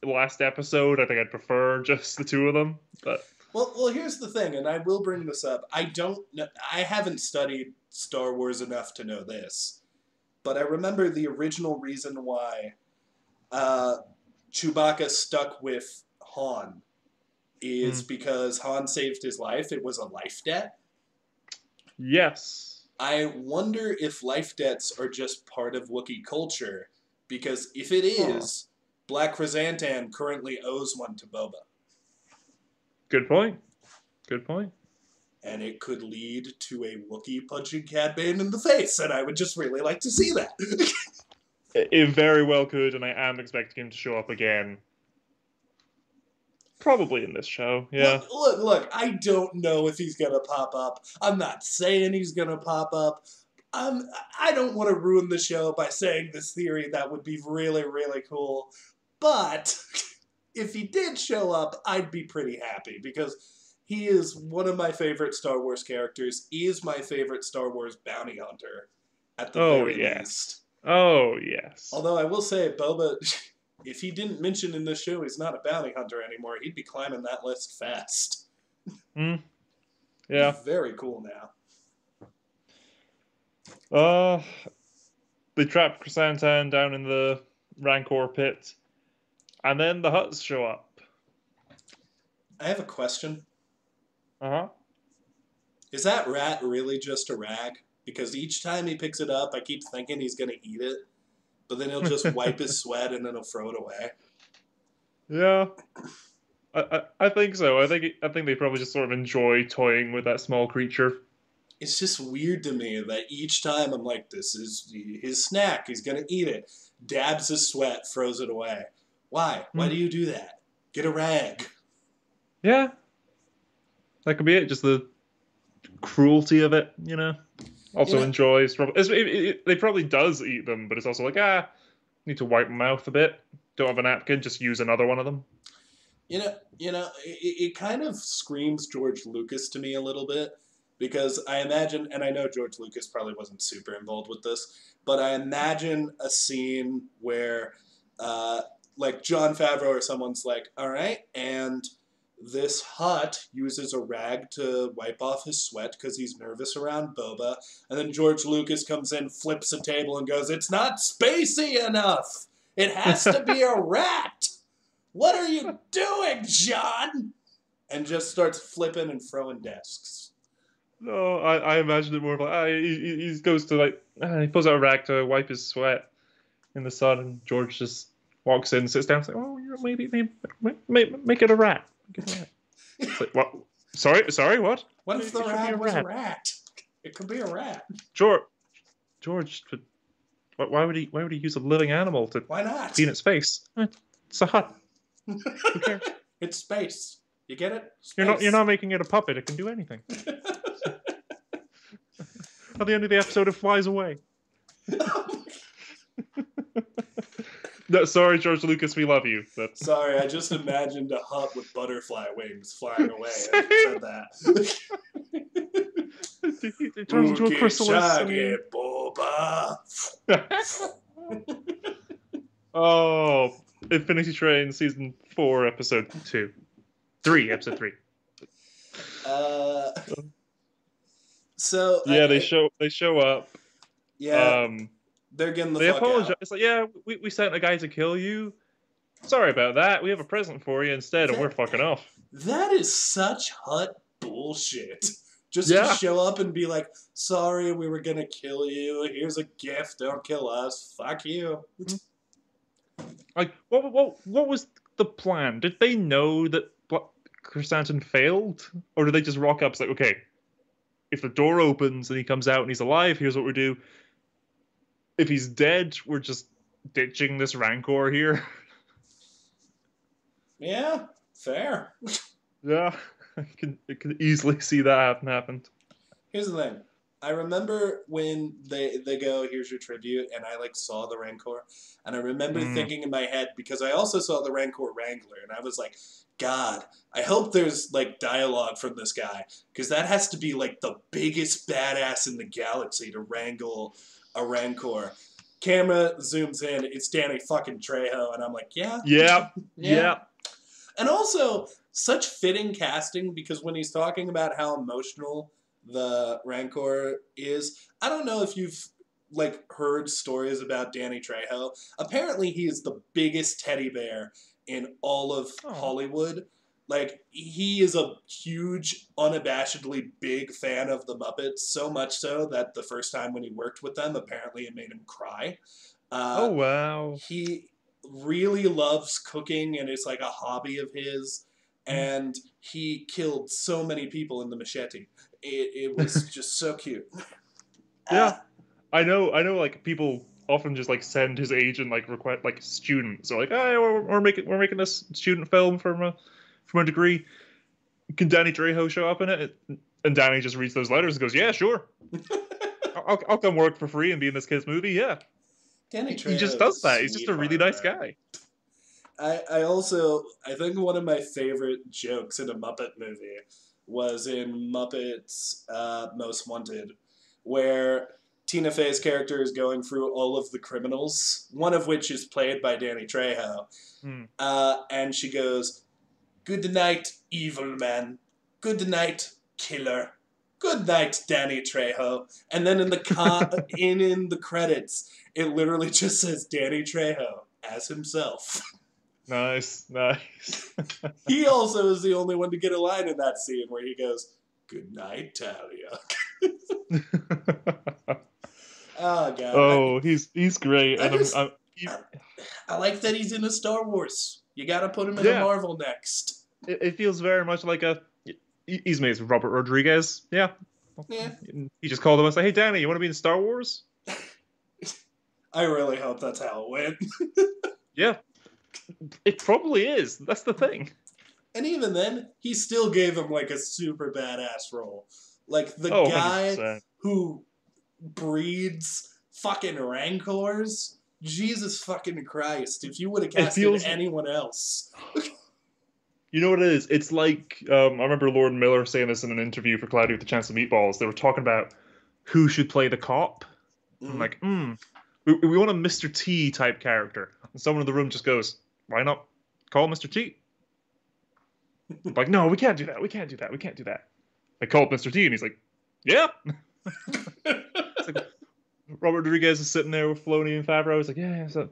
last episode, I think I'd prefer just the two of them. But well, here's the thing, and I will bring this up. I haven't studied Star Wars enough to know this, but I remember the original reason why Chewbacca stuck with Han is because Han saved his life. It was a life debt. Yes. I wonder if life debts are just part of Wookiee culture, because if it is, Black Chrysantan currently owes one to Boba. Good point. And it could lead to a Wookiee punching Cad Bane in the face, and I would just really like to see that. It very well could, and I am expecting him to show up again. Probably in this show, yeah. Look, I don't know if he's gonna pop up. I'm not saying he's gonna pop up. I don't want to ruin the show by saying this theory that would be really, really cool. But if he did show up, I'd be pretty happy, because he is one of my favorite Star Wars characters. He is my favorite Star Wars bounty hunter, at the very least. Oh, yes. Although I will say, Boba, if he didn't mention in this show he's not a bounty hunter anymore, he'd be climbing that list fast. Yeah. He's very cool now. They trap Chrysantan down in the Rancor pit, and then the Hutts show up. I have a question. Is that rat really just a rag? Because each time he picks it up, I keep thinking he's going to eat it, but then he'll just wipe his sweat and then he'll throw it away. Yeah. I think so. I think they probably just sort of enjoy toying with that small creature. It's just weird to me that each time I'm like, this is his snack, he's going to eat it. Dabs his sweat, throws it away. Why? Why do you do that? Get a rag. Yeah. That could be it. Just the cruelty of it, you know? Also enjoys. They probably does eat them, but it's also like, need to wipe my mouth a bit. Don't have a napkin, just use another one of them. It kind of screams George Lucas to me a little bit, because I imagine, and I know George Lucas probably wasn't super involved with this, but I imagine a scene where, like Jon Favreau or someone's like, all right, and this Hutt uses a rag to wipe off his sweat because he's nervous around Boba. And then George Lucas comes in, flips a table, and goes, "It's not spacey enough. It has to be a rat. What are you doing, John?" And just starts flipping and throwing desks. No, I imagine it more like he goes to like he pulls out a rag to wipe his sweat in the sun, and George just walks in, sits down, and says, "Oh, maybe make it a rat." It's like, what? Sorry, what? What if the rat was a rat? It could be a rat. George, why would he use a living animal to Why not? clean its face? It's a Hutt. Who cares? It's space. You get it? Space. You're not making it a puppet. It can do anything. At the end of the episode, it flies away. No, sorry, George Lucas, we love you. But... Sorry, I just imagined a Hutt with butterfly wings flying away and said that. It turns into a chrysalis. Boba. Oh, Infinity Train Season 4, Episode 3. Episode 3. So yeah, they show up. Yeah. They're getting the fuck apologize. out. It's like, yeah, we sent a guy to kill you. Sorry about that. We have a present for you instead, and we're fucking off. That is such Hutt bullshit. Just to show up and be like, "Sorry, we were gonna kill you. Here's a gift. Don't kill us. Fuck you." Like, what was the plan? Did they know that Chrysanthemum failed, or did they just rock up? It's like, okay, if the door opens and he comes out and he's alive, here's what we do. If he's dead, we're just ditching this Rancor here. Yeah, fair. Yeah, I can easily see that happen. Here's the thing. I remember when they go, "Here's your tribute," and I saw the Rancor, and I remember thinking in my head, because I also saw the Rancor Wrangler, and I was like, God, I hope there's dialogue from this guy, because that has to be the biggest badass in the galaxy to wrangle a Rancor. Camera zooms in, it's Danny fucking Trejo, and I'm like, yeah. Yeah. And also, such fitting casting, because when he's talking about how emotional the Rancor is, I don't know if you've heard stories about Danny Trejo. Apparently he is the biggest teddy bear in all of Hollywood. He is a huge, unabashedly big fan of the Muppets, so much so that the first time when he worked with them, apparently it made him cry. Oh, wow. He really loves cooking, and it's a hobby of his, and he killed so many people in the machete. It was just so cute. Yeah. I know people often just send his agent request students. So hey, we're making this student film from a degree. Can Danny Trejo show up in it? And Danny just reads those letters and goes, "Yeah, sure. I'll come work for free and be in this kid's movie." Yeah. Danny Trejo, he just does that. He's just a really nice guy. I think one of my favorite jokes in a Muppet movie was in Muppets Most Wanted, where Tina Fey's character is going through all of the criminals, one of which is played by Danny Trejo. And she goes, "Good night, evil man. Good night, killer. Good night, Danny Trejo." And then in the in the credits, it literally just says Danny Trejo as himself. Nice. He also is the only one to get a line in that scene where he goes, "Good night, Talia." Oh, God. Oh, he's great. I like that he's in a Star Wars. You gotta put him in a Marvel next. It feels very much like he's made with Robert Rodriguez. Yeah. He just called him and said, "Hey, Danny, you want to be in Star Wars?" I really hope that's how it went. Yeah. It probably is. That's the thing. And even then, he still gave him a super badass role. The guy 100%. Who breeds fucking Rancors. Jesus fucking Christ. If you would have casted anyone else. You know what it is? It's I remember Lord Miller saying this in an interview for Cloudy with a Chance of Meatballs. They were talking about who should play the cop. I'm like, we want a Mr. T type character. And someone in the room just goes, "Why not call Mr. T?" Like, no, we can't do that. We can't do that. We can't do that. They called Mr. T, and he's like, yeah. It's like, Robert Rodriguez is sitting there with Filoni and Favreau. He's like, yeah, so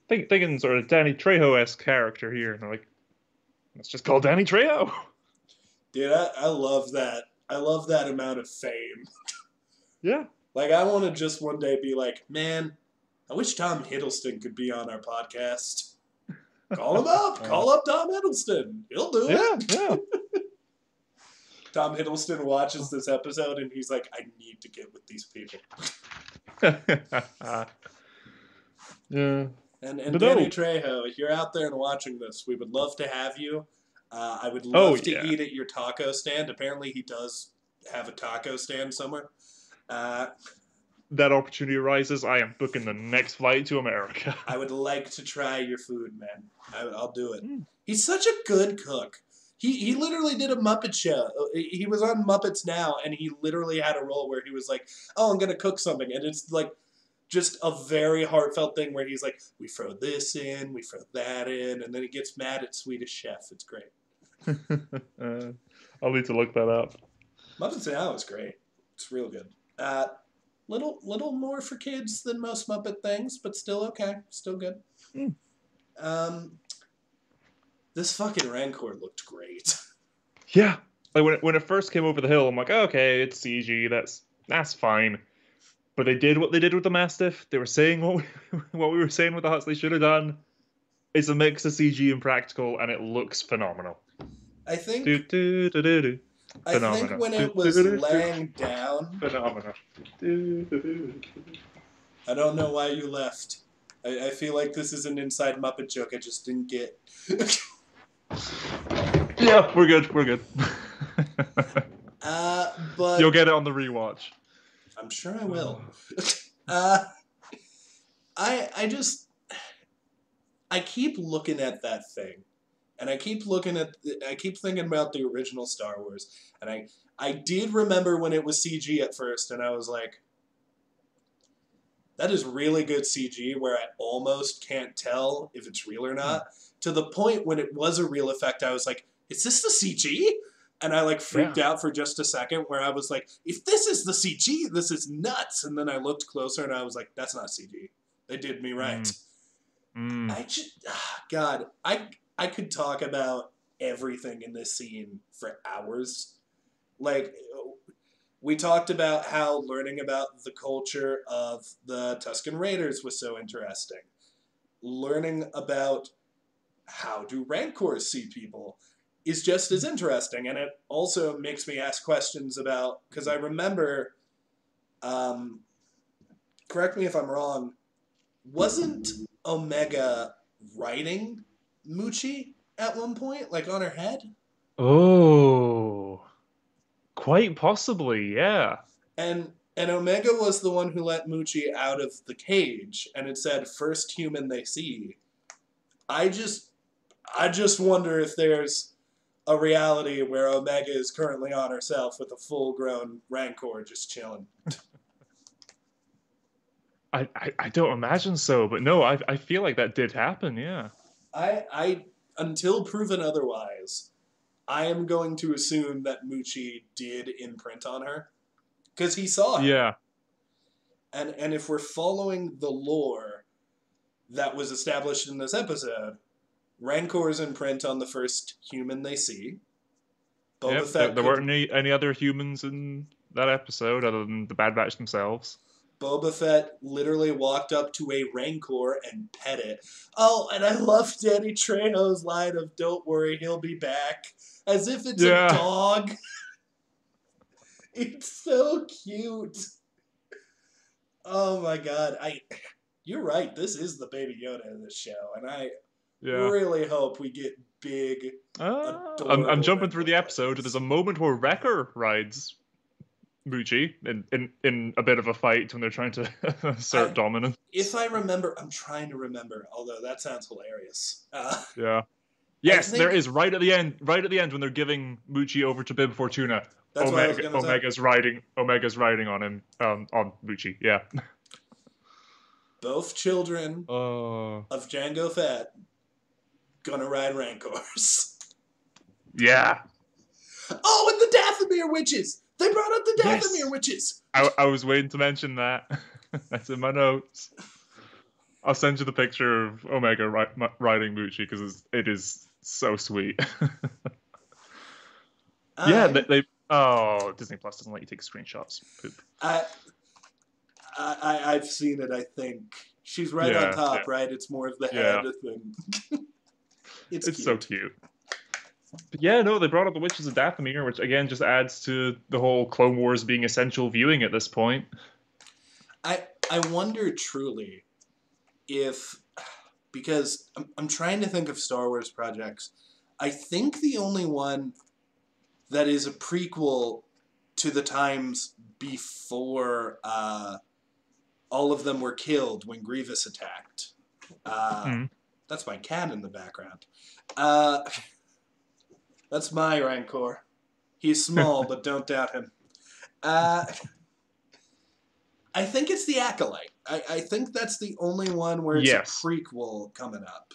thinking sort of Danny Trejo-esque character here. And they're like, let's just call Danny Trejo. Dude, I love that. I love that amount of fame. Yeah. Like, I want to just one day be like, man, I wish Tom Hiddleston could be on our podcast. Call him up. Call up Tom Hiddleston. He'll do it. Yeah. Tom Hiddleston watches this episode and he's like, I need to get with these people. Yeah. And Danny Trejo, if you're out there and watching this, we would love to have you. I would love to eat at your taco stand. Apparently he does have a taco stand somewhere. That opportunity arises, I am booking the next flight to America. I would like to try your food, man. I'll do it. He's such a good cook. He literally did a Muppet show. He was on Muppets Now, and he literally had a role where he was like, oh, I'm going to cook something. And it's like just a very heartfelt thing where he's like, we throw this in, we throw that in, and then he gets mad at Swedish Chef. It's great. I'll need to look that up. Muppets Now is great. It's real good. Little more for kids than most Muppet things, but still okay. Still good. This fucking Rancor looked great. Yeah. Like when it first came over the hill, I'm like, oh, okay, it's CG, that's fine. But they did what they did with the Mastiff. They were saying what we were saying with the Huts they should have done. It's a mix of CG and practical, and it looks phenomenal. I think Phenomenal. I think when it was laying down... Phenomenal. I don't know why you left. I feel like this is an inside Muppet joke I just didn't get. Yeah, we're good. We're good. But you'll get it on the rewatch. I'm sure I will. I keep looking at that thing, and I keep thinking about the original Star Wars, and I did remember when it was CG at first, and I was like, that is really good CG, where I almost can't tell if it's real or not. To the point when it was a real effect, I was like, is this the CG? And I like freaked out for just a second, where I was like, if this is the CG, this is nuts. And then I looked closer and I was like, that's not CG. They did me right. God, I could talk about everything in this scene for hours. Like, we talked about how learning about the culture of the Tusken Raiders was so interesting. Learning about how do Rancors see people is just as interesting. And it also makes me ask questions about, because I remember, correct me if I'm wrong, wasn't Omega riding Muchi at one point, like on her head? Oh, quite possibly, yeah. And Omega was the one who let Muchi out of the cage, and it said first human they see. I just wonder if there's a reality where Omega is currently on herself with a full-grown Rancor just chilling. I don't imagine so, but no, I feel like that did happen, yeah. I until proven otherwise, I am going to assume that Muchi did imprint on her. Because he saw her. Yeah. And if we're following the lore that was established in this episode, Rancor's imprint on the first human they see. Boba Fett there weren't any other humans in that episode other than the Bad Batch themselves. Boba Fett literally walked up to a Rancor and pet it. Oh, and I love Danny Trejo's line of, don't worry, he'll be back. As if it's a dog. It's so cute. Oh my god. You're right, this is the Baby Yoda in this show, and I really hope we get big, I'm jumping through the episode. There's a moment where Wrecker rides Muchi in a bit of a fight when they're trying to assert dominance. If I remember, I'm trying to remember, although that sounds hilarious. Yes, there is right at the end when they're giving Muchi over to Bib Fortuna. That's Omega's riding on him, on Muchi, yeah. Both children of Jango Fett gonna ride Rancors. Yeah. Oh, and the Dathomir witches! They brought up the Yes. Dathomir witches! I was waiting to mention that. That's in my notes. I'll send you the picture of Omega riding Muchi because it is so sweet. Yeah, they. Oh, Disney Plus doesn't let you take screenshots. Poop. I've seen it, I think. She's right on top, right? It's more of the head thing. It's cute. So cute. But yeah, no, they brought up the Witches of Dathomir, which again just adds to the whole Clone Wars being essential viewing at this point. I wonder truly if, because I'm trying to think of Star Wars projects. I think the only one that is a prequel to the times before all of them were killed when Grievous attacked. That's my cat in the background. That's my Rancor. He's small, but don't doubt him. I think it's the Acolyte. I think that's the only one where it's a prequel coming up.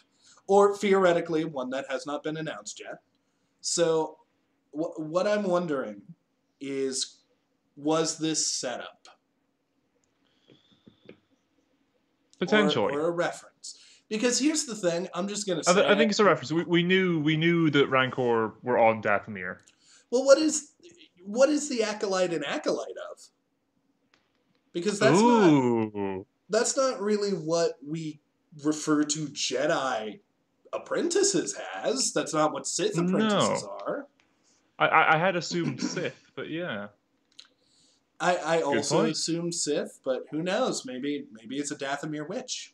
Or theoretically, one that has not been announced yet. So, what I'm wondering is, was this set up? Potentially. Or a reference. Because here's the thing, I'm just going to say... I think it's a reference. We knew that Rancor were on Dathomir. Well, what is the Acolyte an acolyte of? Because that's not really what we refer to Jedi apprentices as. That's not what Sith apprentices are. I had assumed Sith, but yeah. I also assumed Sith, but who knows? Maybe it's a Dathomir witch.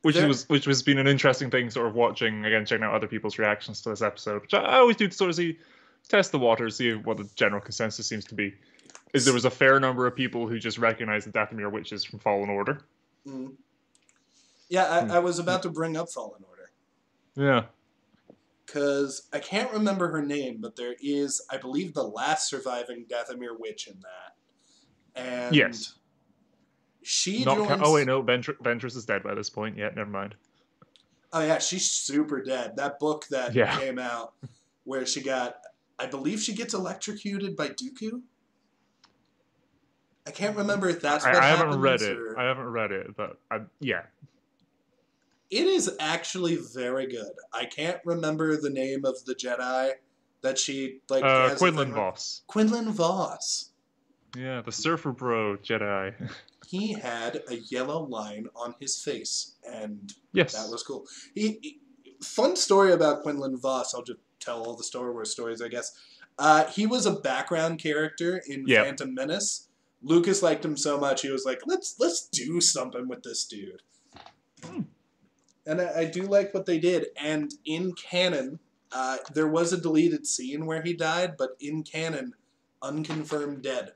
Which has been an interesting thing, sort of watching, again, checking out other people's reactions to this episode, which I always do to sort of test the waters, see what the general consensus seems to be. Is there was a fair number of people who just recognize the Dathomir witches from Fallen Order. Yeah, I was about to bring up Fallen Order. Yeah. Because I can't remember her name, but there is, I believe, the last surviving Dathomir witch in that. And yes. She joins... Oh, wait, no, Ventress is dead by this point. Yeah, never mind. Oh, yeah, she's super dead. That book that came out where she got... I believe she gets electrocuted by Dooku? I can't remember if that's what happens. I haven't read it, but yeah. It is actually very good. I can't remember the name of the Jedi that she has Quinlan Voss. Quinlan Voss. Yeah, the Surfer Bro Jedi. He had a yellow line on his face, and that was cool. Fun story about Quinlan Voss. I'll just tell all the Star Wars stories, I guess. He was a background character in Phantom Menace. Lucas liked him so much, he was like, let's do something with this dude. And I do like what they did. And in canon, there was a deleted scene where he died, but in canon, unconfirmed dead.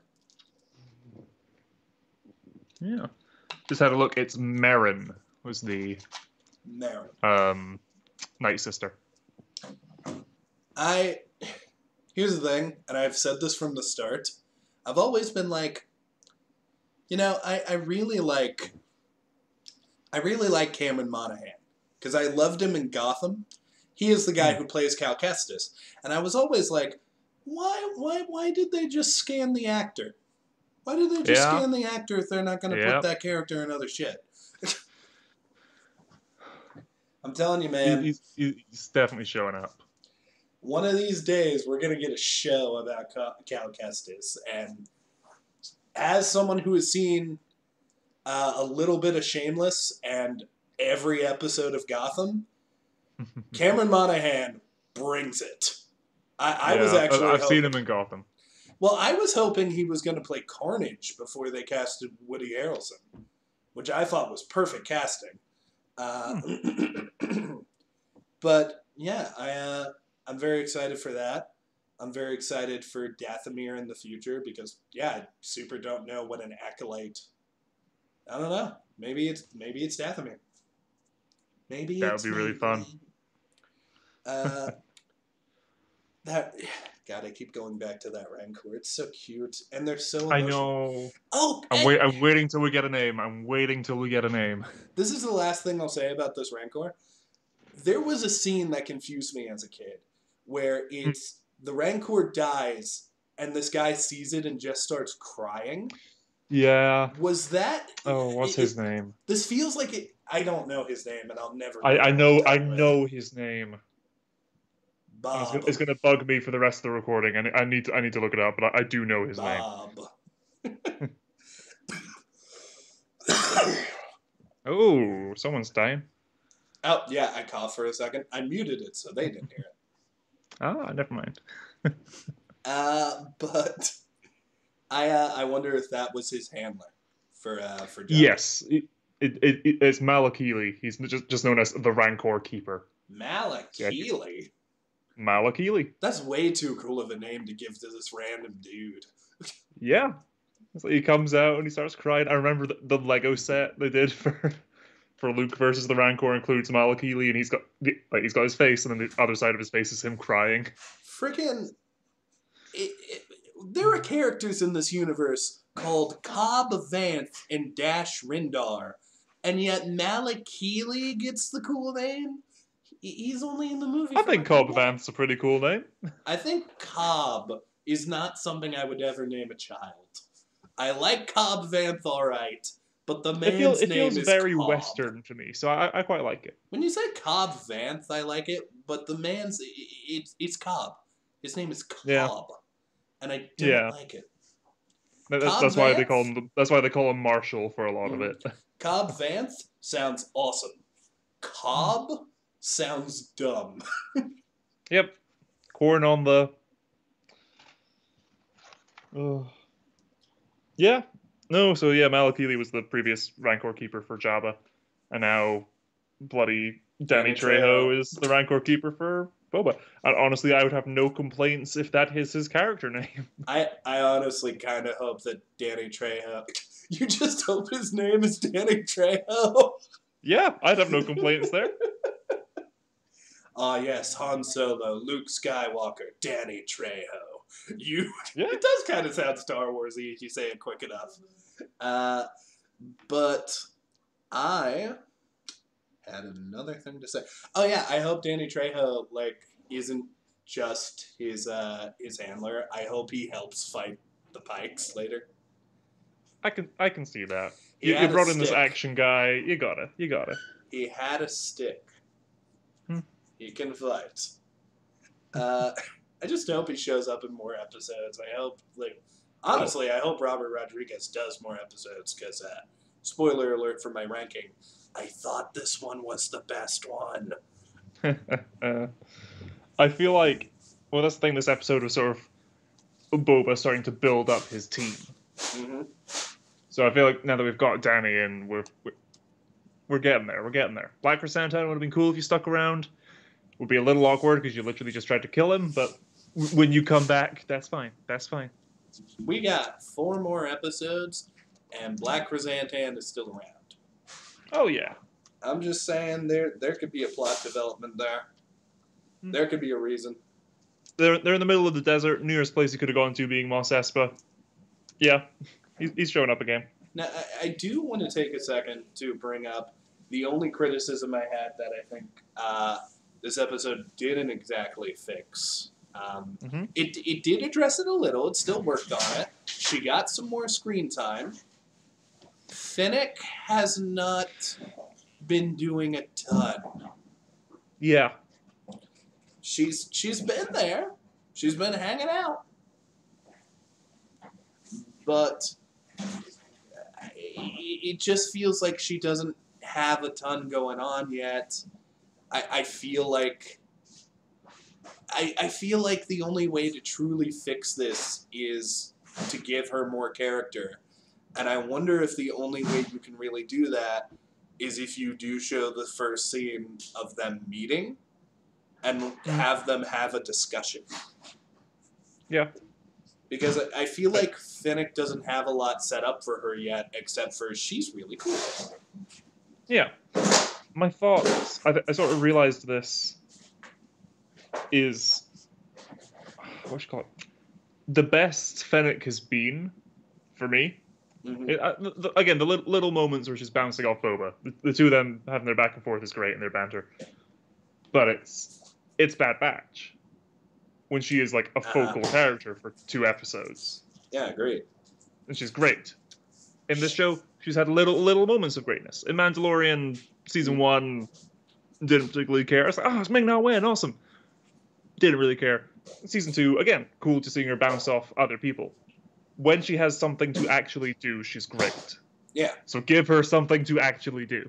Yeah. Just had a look. It's Merrin was the Night Sister. Here's the thing, and I've said this from the start. I've always been like, I really like Cameron Monaghan. Because I loved him in Gotham. He is the guy who plays Cal Kestis. And I was always like, why did they just scan the actor? Why did they just scan the actor if they're not going to put that character in other shit? I'm telling you, man. He's definitely showing up. One of these days, we're going to get a show about Cal Kestis. And as someone who has seen a little bit of Shameless and every episode of Gotham, Cameron Monaghan brings it. I've seen him in Gotham. Well, I was hoping he was going to play Carnage before they casted Woody Harrelson, which I thought was perfect casting. But yeah, I'm very excited for that. I'm very excited for Dathomir in the future because I super don't know what an acolyte. I don't know. Maybe it's Dathomir. Maybe that would be really fun. God, I keep going back to that Rancor. It's so cute, and they're so emotional. I know. Oh, I'm waiting till we get a name. This is the last thing I'll say about this Rancor. There was a scene that confused me as a kid where it's the Rancor dies and this guy sees it and just starts crying. Yeah. Was that... Oh, what's his name? This feels like it... I don't know his name, and I'll never... I know his name. Bob. It's gonna bug me for the rest of the recording, and I need to look it up, but I do know his Bob. name. Oh, someone's dying. Oh, yeah, I coughed for a second. I muted it so they didn't hear it. Ah, never mind. But I wonder if that was his handler for Jabba. Yes, it's Malakili. He's just known as the Rancor Keeper. Malakili? Malakili. That's way too cool of a name to give to this random dude. Yeah. So he comes out and he starts crying. I remember the Lego set they did for Luke versus the Rancor includes Malakili, and he's got his face, and then the other side of his face is him crying. Freaking... there are characters in this universe called Cobb Vanth and Dash Rendar, and yet Malakili gets the cool name? He's only in the movie. I think Cobb Vanth's a pretty cool name. I think Cobb is not something I would ever name a child. I like Cobb Vanth alright, but the man's name is It feels very Cobb. Western to me, so I quite like it. When you say Cobb Vanth, I like it, but the man's... It's Cobb. His name is Cobb. Yeah. And I don't like it. That's why they call him. That's why they call him Marshall for a lot of it. Cobb Vanth sounds awesome. Cobb sounds dumb. Yep, corn on the. Yeah, no. So yeah, Malakili was the previous Rancor Keeper for Jabba, and now bloody Danny Trejo is the Rancor Keeper for Boba. And honestly, I would have no complaints if that is his character name. I honestly kind of hope that Danny Trejo... You just hope his name is Danny Trejo? Yeah, I'd have no complaints there. Ah, yes, Han Solo, Luke Skywalker, Danny Trejo. Yeah. It does kind of sound Star Wars-y if you say it quick enough. But I... had another thing to say. Oh yeah, I hope Danny Trejo isn't just his handler. I hope he helps fight the Pikes later. I can see that. You brought in this action guy. You got it. He had a stick. He can fight. I just hope he shows up in more episodes. I hope honestly, I hope Robert Rodriguez does more episodes because spoiler alert for my ranking. I thought this one was the best one. I feel like, well, that's the thing. This episode was sort of Boba starting to build up his team. Mm-hmm. So I feel like now that we've got Danny in, we're getting there. We're getting there. Black Chrysanthemum would have been cool if you stuck around. Would be a little awkward because you literally just tried to kill him. But when you come back, that's fine. That's fine. We got 4 more episodes, and Black Chrysanthemum is still around. Oh yeah. I'm just saying there could be a plot development there. There could be a reason. They're in the middle of the desert. Nearest place he could have gone to being Mos Espa. Yeah, he's showing up again. Now, I do want to take a second to bring up the only criticism I had that I think this episode didn't exactly fix. It did address it a little. It still worked on it. She got some more screen time. Finnick has not been doing a ton. Yeah. She's been there. She's been hanging out. But it just feels like she doesn't have a ton going on yet. I feel like the only way to truly fix this is to give her more character. And I wonder if the only way you can really do that is if you do show the first scene of them meeting and have them have a discussion. Yeah. Because I feel like Finnick doesn't have a lot set up for her yet, except for she's really cool. Yeah. My thoughts, I sort of realized this is, what you call it? The best Finnick has been, for me. Mm-hmm. Again, the little moments where she's bouncing off Boba. The two of them having their back and forth is great, and their banter. but it's Bad Batch when she is like a focal character for 2 episodes. Yeah, great. And she's great. In this show, she's had little moments of greatness. In Mandalorian season 1, didn't particularly care. I was like, oh, it's Ming-Na Wen, awesome. Didn't really care. Season 2, again, cool to seeing her bounce off other people. When she has something to actually do, she's great. Yeah. So give her something to actually do.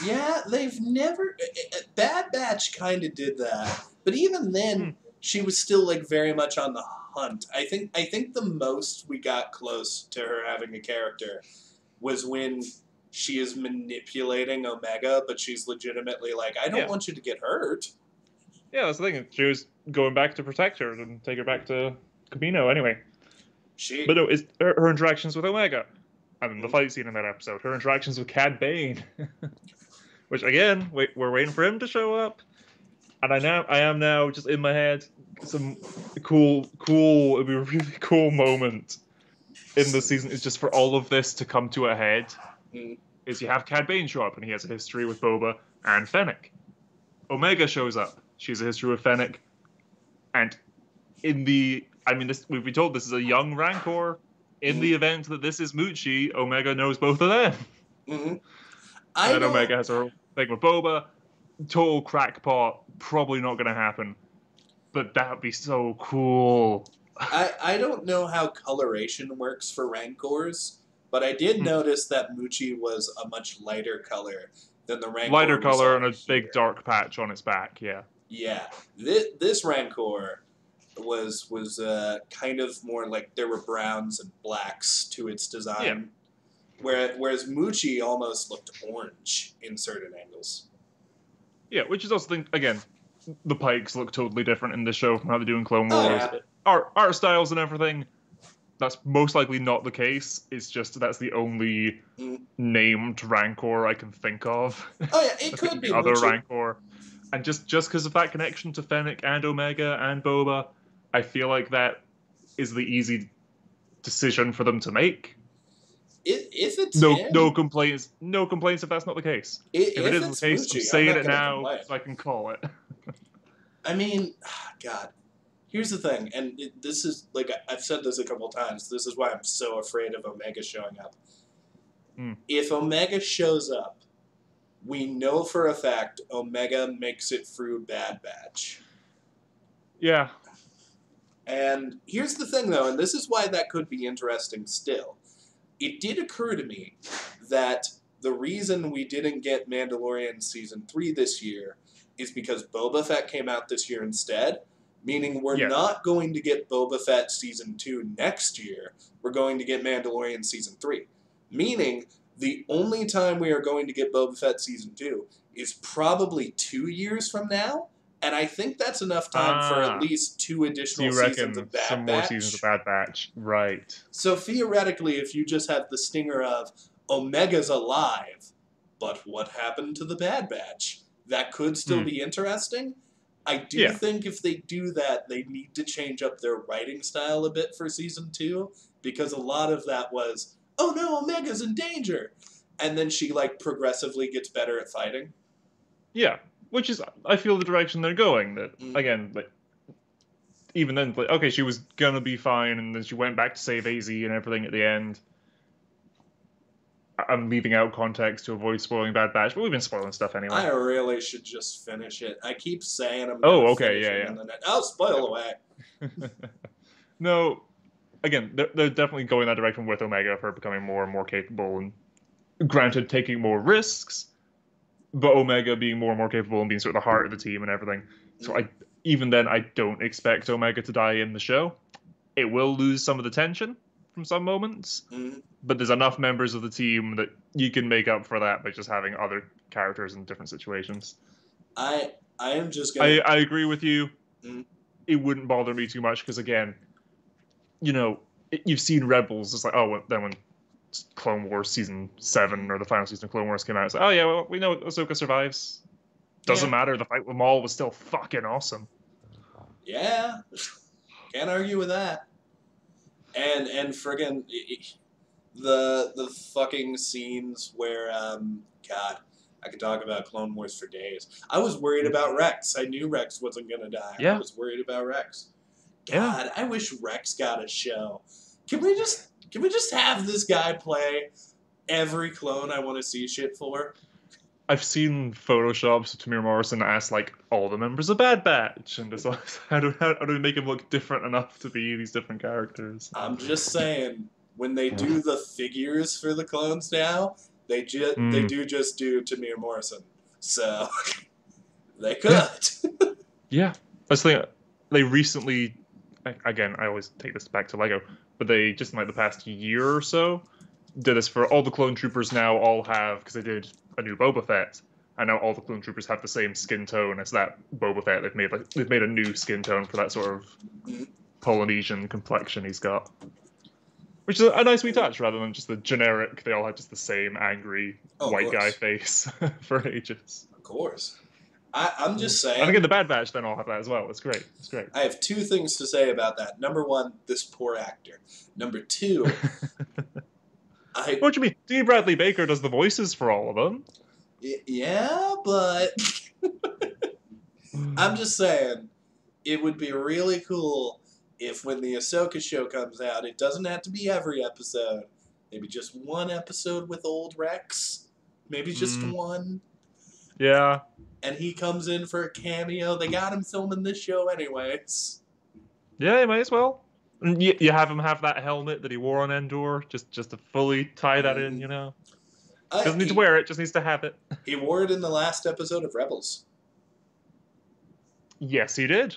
Yeah, they've never... Bad Batch kind of did that. But even then, she was still, like, very much on the hunt. I think the most we got close to her having a character was when she is manipulating Omega, but she's legitimately like, I don't want you to get hurt. Yeah, that's the thing. She was going back to protect her and take her back to Camino anyway. But no, it's her interactions with Omega. And the fight scene in that episode. Her interactions with Cad Bane. Which, again, we're waiting for him to show up. And I am now just in my head, some cool, it'd be a really cool moment in the season is just for all of this to come to a head. Is you have Cad Bane show up, and he has a history with Boba and Fennec. Omega shows up. She has a history with Fennec. And we've been told this is a young Rancor. In the event that this is Muchi, Omega knows both of them. And then Omega has her thing with Boba. Total crackpot. Probably not going to happen. But that would be so cool. I don't know how coloration works for Rancors, but I did notice that Muchi was a much lighter color than the Rancor. Lighter color and a big dark patch on its back, yeah. Yeah. This Rancor was kind of more like there were browns and blacks to its design. Yeah. Whereas Muchi almost looked orange in certain angles. Yeah, which is also the thing, again, the Pikes look totally different in this show from how they do in Clone Wars. Art styles and everything, that's most likely not the case. It's just that's the only named Rancor I can think of. Oh yeah, it could be other Muchi. Rancor. And just because of that connection to Fennec and Omega and Boba, I feel like that is the easy decision for them to make. If it's no complaints if that's not the case. If it is the case, Muchi, I'm saying it now complain. so I can call it. I mean, God, here's the thing, and this is, like, I've said this a couple times, this is why I'm so afraid of Omega showing up. If Omega shows up, we know for a fact Omega makes it through Bad Batch. Yeah. And here's the thing, though, and this is why that could be interesting still. It did occur to me that the reason we didn't get Mandalorian Season 3 this year is because Boba Fett came out this year instead, meaning we're not going to get Boba Fett Season 2 next year. We're going to get Mandalorian Season 3. Meaning, the only time we are going to get Boba Fett Season 2 is probably 2 years from now, and I think that's enough time for at least 2 additional seasons of Bad Batch. Some more seasons of Bad Batch, right. So theoretically, if you just have the stinger of Omega's alive, but what happened to the Bad Batch? That could still be interesting. I do think if they do that, they need to change up their writing style a bit for Season 2, because a lot of that was, oh no, Omega's in danger! And then she, like, progressively gets better at fighting. Yeah. Which is, I feel, the direction they're going. That again, like, even then, like, okay, she was gonna be fine, and then she went back to save AZ and everything at the end. I'm leaving out context to avoid spoiling Bad Batch, but we've been spoiling stuff anyway. I really should just finish it. I keep saying I'm gonna finish it, and then spoil away. No, again, they're definitely going that direction with Omega for becoming more and more capable, and granted, taking more risks. But Omega being more and more capable and being sort of the heart of the team and everything. So even then, I don't expect Omega to die in the show. It will lose some of the tension from some moments. But there's enough members of the team that you can make up for that by just having other characters in different situations. I am just going to... I agree with you. It wouldn't bother me too much because, again, you know, you've seen Rebels. It's like, oh, then when Clone Wars Season 7 or the final season of Clone Wars came out, it's like, oh yeah, well, we know Ahsoka survives. Doesn't matter, the fight with Maul was still fucking awesome. Yeah. Can't argue with that. And friggin' the fucking scenes where, God, I could talk about Clone Wars for days. I was worried about Rex. I knew Rex wasn't going to die. Yeah. I was worried about Rex. Yeah. God, I wish Rex got a show. Can we just have this guy play every clone I want to see shit for? I've seen photoshops of Tamir Morrison ask like all the members of Bad Batch, and just like, how do we make him look different enough to be these different characters? I'm just saying, when they do the figures for the clones now, they do just do Tamir Morrison. So they could. Yeah. I was thinking, they recently, again, I always take this back to Lego, but they just in like the past year or so did this for all the clone troopers now all have, because they did a new Boba Fett, and now all the clone troopers have the same skin tone as that Boba Fett. They've made a new skin tone for that sort of Polynesian complexion he's got, which is a nice wee touch rather than just the generic. They all have just the same angry white guy face for ages. Of course, I'm just saying. I think in the Bad Batch then I'll have that as well. It's great. It's great. I have two things to say about that. Number one, this poor actor. Number two. What do you mean? D. Bradley Baker does the voices for all of them. Yeah, but I'm just saying, it would be really cool if when the Ahsoka show comes out, it doesn't have to be every episode. Maybe just one episode with old Rex. Maybe just one. Yeah. And he comes in for a cameo. They got him filming this show anyways. Yeah, you might as well. You have him have that helmet that he wore on Endor, just to fully tie that in, you know? Doesn't need to wear it, just needs to have it. He wore it in the last episode of Rebels. Yes, he did.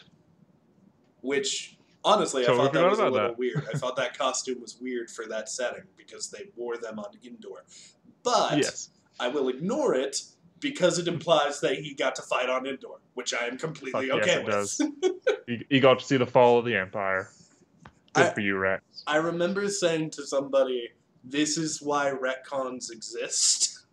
Which, honestly, Totally I thought that was a little that. weird. I thought that costume was weird for that setting because they wore them on Endor. But yes. I will ignore it because it implies that he got to fight on Endor, which I am completely okay with. Does. He got to see the fall of the Empire. Good for you, Rex. I remember saying to somebody, this is why retcons exist.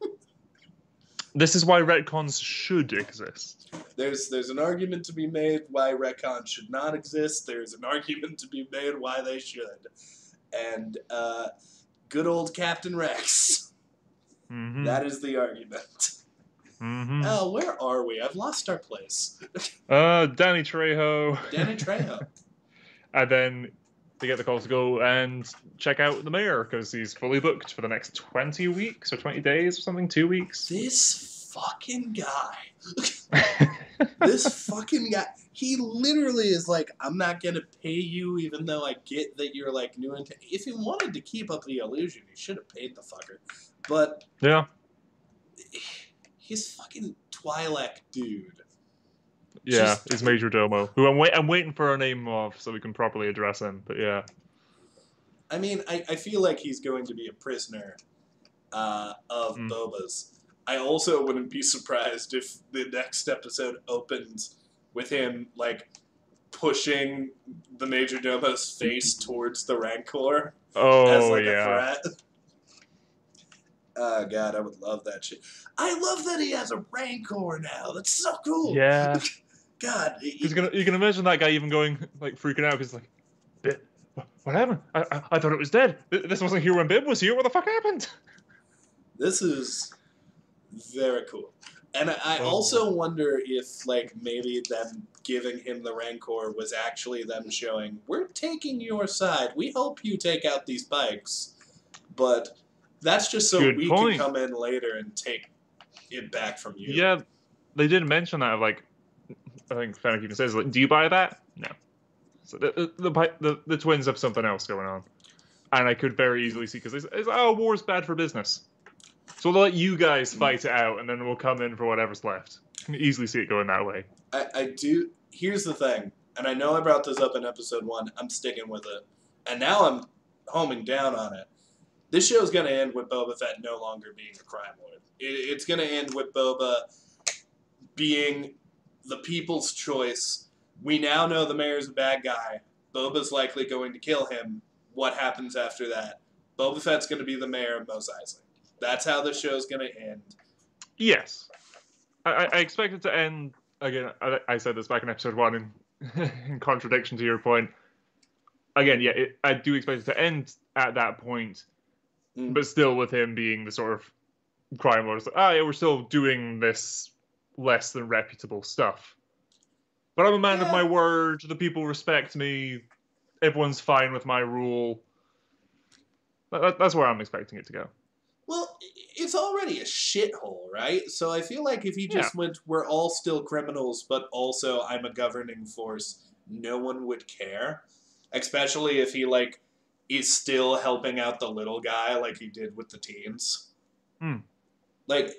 This is why retcons should exist. There's an argument to be made why retcons should not exist. There's an argument to be made why they should. And good old Captain Rex. Mm-hmm. That is the argument. Mm-hmm. Oh, where are we? I've lost our place. Danny Trejo. Danny Trejo. And then they get the call to go and check out the mayor because he's fully booked for the next 20 weeks or 20 days or something, 2 weeks. This fucking guy. This fucking guy. He literally is like, I'm not going to pay you even though I get that you're like new into. If he wanted to keep up the illusion, he should have paid the fucker. But yeah, he's fucking Twi'lek dude. Yeah, he's Major Domo, who I'm waiting for a name of so we can properly address him. But yeah, I mean, I feel like he's going to be a prisoner of Boba's. I also wouldn't be surprised if the next episode opens with him like pushing the Major Domo's face towards the Rancor as like a threat. Oh god, I would love that shit. I love that he has a Rancor now. That's so cool. Yeah. God, you can imagine that guy even going like freaking out because like, what happened? I thought it was dead. This wasn't here when Bib was here. What the fuck happened? This is very cool, and I also wonder if like maybe them giving him the Rancor was actually them showing we're taking your side. We hope you take out these Pikes, but that's just so we can come in later and take it back from you. Yeah, they did mention that. Like, I think Fennec even says, like, do you buy that? No. So the twins have something else going on. And I could very easily see, because it's war's bad for business. So we'll let you guys fight it out, and then we'll come in for whatever's left. I can easily see it going that way. I do. Here's the thing, and I know I brought this up in episode 1. I'm sticking with it. And now I'm homing down on it. This show's going to end with Boba Fett no longer being a crime lord. It's going to end with Boba being the people's choice. We now know the mayor's a bad guy. Boba's likely going to kill him. What happens after that? Boba Fett's going to be the mayor of Mos Eisley. That's how the show's going to end. Yes. I expect it to end, again, I said this back in episode 1 in contradiction to your point. Again, yeah, I do expect it to end at that point, but still with him being the sort of crime lords. Like, yeah, we're still doing this less than reputable stuff. But I'm a man of my word. The people respect me. Everyone's fine with my rule. That's where I'm expecting it to go. Well, it's already a shithole, right? So I feel like if he just went, we're all still criminals, but also I'm a governing force, no one would care. Especially if he, like, is still helping out the little guy like he did with the teens. Like,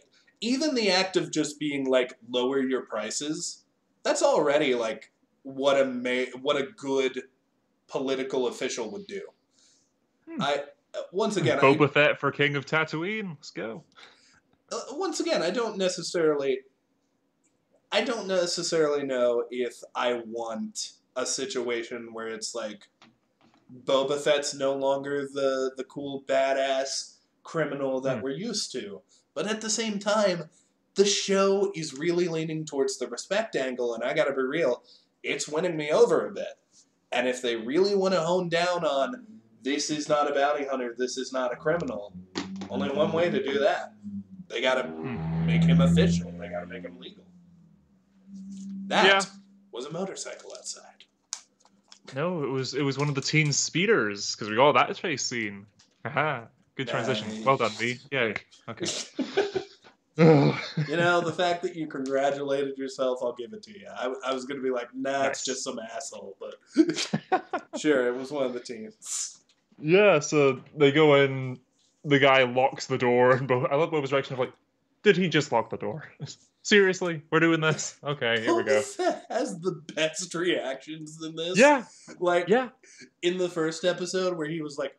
even the act of just being like, lower your prices, that's already, like, what a good political official would do. Once again, Boba Fett for King of Tatooine. Let's go. Once again, I don't necessarily know if I want a situation where it's like Boba Fett's no longer the cool badass criminal that we're used to. But at the same time, the show is really leaning towards the respect angle, and I gotta be real, it's winning me over a bit. And if they really want to hone down on this is not a bounty hunter, this is not a criminal, only one way to do that. They gotta make him official. They gotta make him legal. That was a motorcycle outside. No, it was one of the teen speeders, because we got that chase scene. Haha. Good transition. Nice. Well done, me. Yay. Okay. You know, the fact that you congratulated yourself, I'll give it to you. I was going to be like, nah, it's just some asshole, but sure, it was one of the teens. Yeah, so they go in, the guy locks the door, and I love Boba's reaction of like, did he just lock the door? Seriously? We're doing this? Okay, here we go. Boba Fett has the best reactions in this. Yeah. Like, in the first episode where he was like,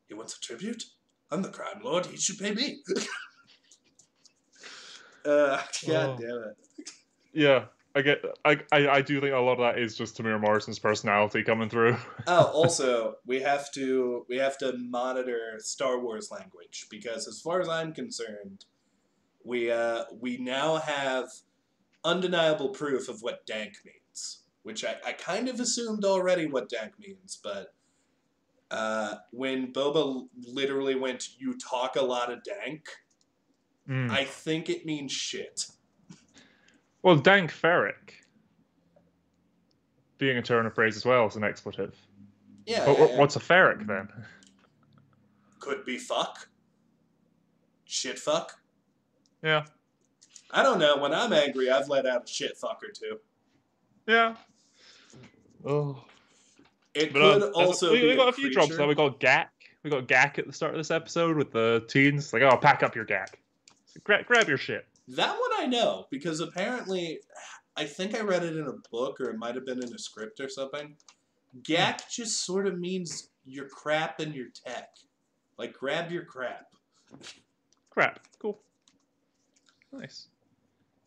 he wants a tribute? I'm the crime lord, he should pay me. God damn it. Yeah, I do think a lot of that is just Tamir Morrison's personality coming through. Also, we have to monitor Star Wars language, because as far as I'm concerned, we now have undeniable proof of what dank means, which I kind of assumed already what dank means, but when Boba literally went, you talk a lot of dank, I think it means shit. Well, dank ferric being a turn of phrase as well as an expletive. Yeah. But what's a ferric then? Could be fuck. Shit fuck. Yeah. I don't know. When I'm angry, I've let out a shit fuck or two. Yeah. Oh. It could also be we got a few drops now. We got Gak. We got Gak at the start of this episode with the teens. Like, oh, pack up your Gak. So grab your shit. That one I know, because apparently, I think I read it in a book, or it might have been in a script or something. Gak just sort of means your crap and your tech. Like, grab your crap. Crap. Cool. Nice.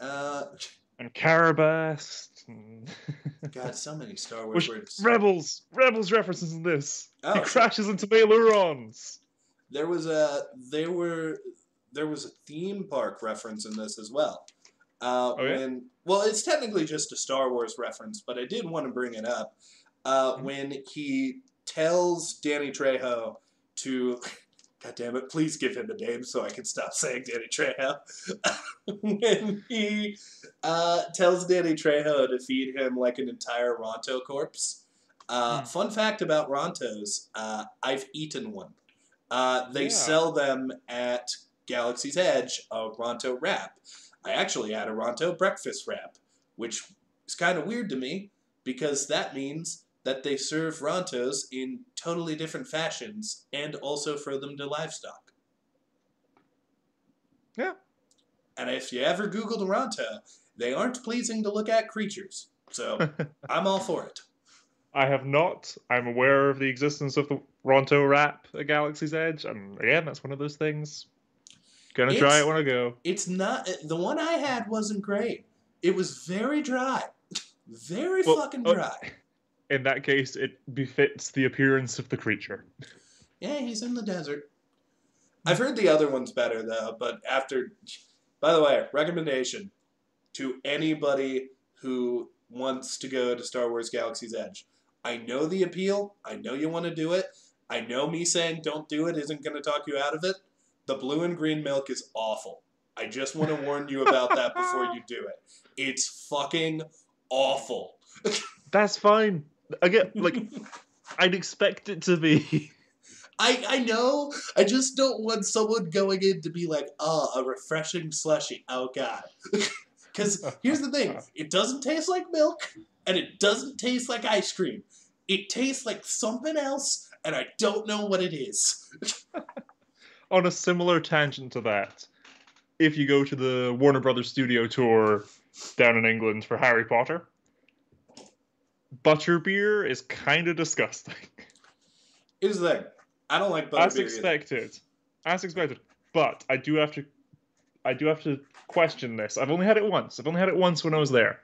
And Carabast. God, so many Star Wars words. Rebels references in this. He crashes into Mailurons. There was a theme park reference in this as well. Well, it's technically just a Star Wars reference, but I did want to bring it up. When he tells Danny Trejo to, God damn it, please give him a name so I can stop saying Danny Trejo. When he tells Danny Trejo to feed him like an entire Ronto corpse. Fun fact about Rontos, I've eaten one. They sell them at Galaxy's Edge, a Ronto wrap. I actually had a Ronto breakfast wrap, which is kind of weird to me, because that means that they serve Rontos in totally different fashions, and also throw them to livestock. Yeah. And if you ever Googled Ronto, they aren't pleasing to look at creatures. So, I'm all for it. I have not. I'm aware of the existence of the Ronto wrap at Galaxy's Edge, and again, that's one of those things. Gonna try it when I go. It's not... The one I had wasn't great. It was very dry. Very fucking dry. In that case, it befits the appearance of the creature. Yeah, he's in the desert. I've heard the other one's better, though, but after... By the way, recommendation to anybody who wants to go to Star Wars Galaxy's Edge. I know the appeal. I know you want to do it. I know me saying don't do it isn't going to talk you out of it. The blue and green milk is awful. I just want to warn you about that before you do it. It's fucking awful. That's fine. Again, like, I'd expect it to be. I know. I just don't want someone going in to be like, a refreshing slushy. Oh, God. Because here's the thing. It doesn't taste like milk, and it doesn't taste like ice cream. It tastes like something else, and I don't know what it is. On a similar tangent to that, if you go to the Warner Brothers studio tour down in England for Harry Potter, butterbeer is kind of disgusting. Here's the thing. I don't like butterbeer As expected. As expected. But I do have to question this. I've only had it once. I've only had it once when I was there.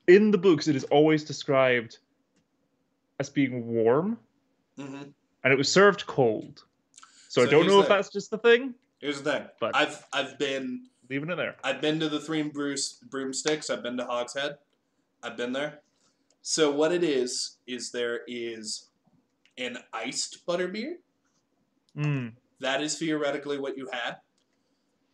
In the books, it is always described as being warm, and it was served cold. So I don't know if that's just the thing. Here's the thing. But I've been leaving it there. I've been to the Three Broomsticks. I've been to Hogshead. I've been there. So what it is there is an iced butterbeer. That is theoretically what you had.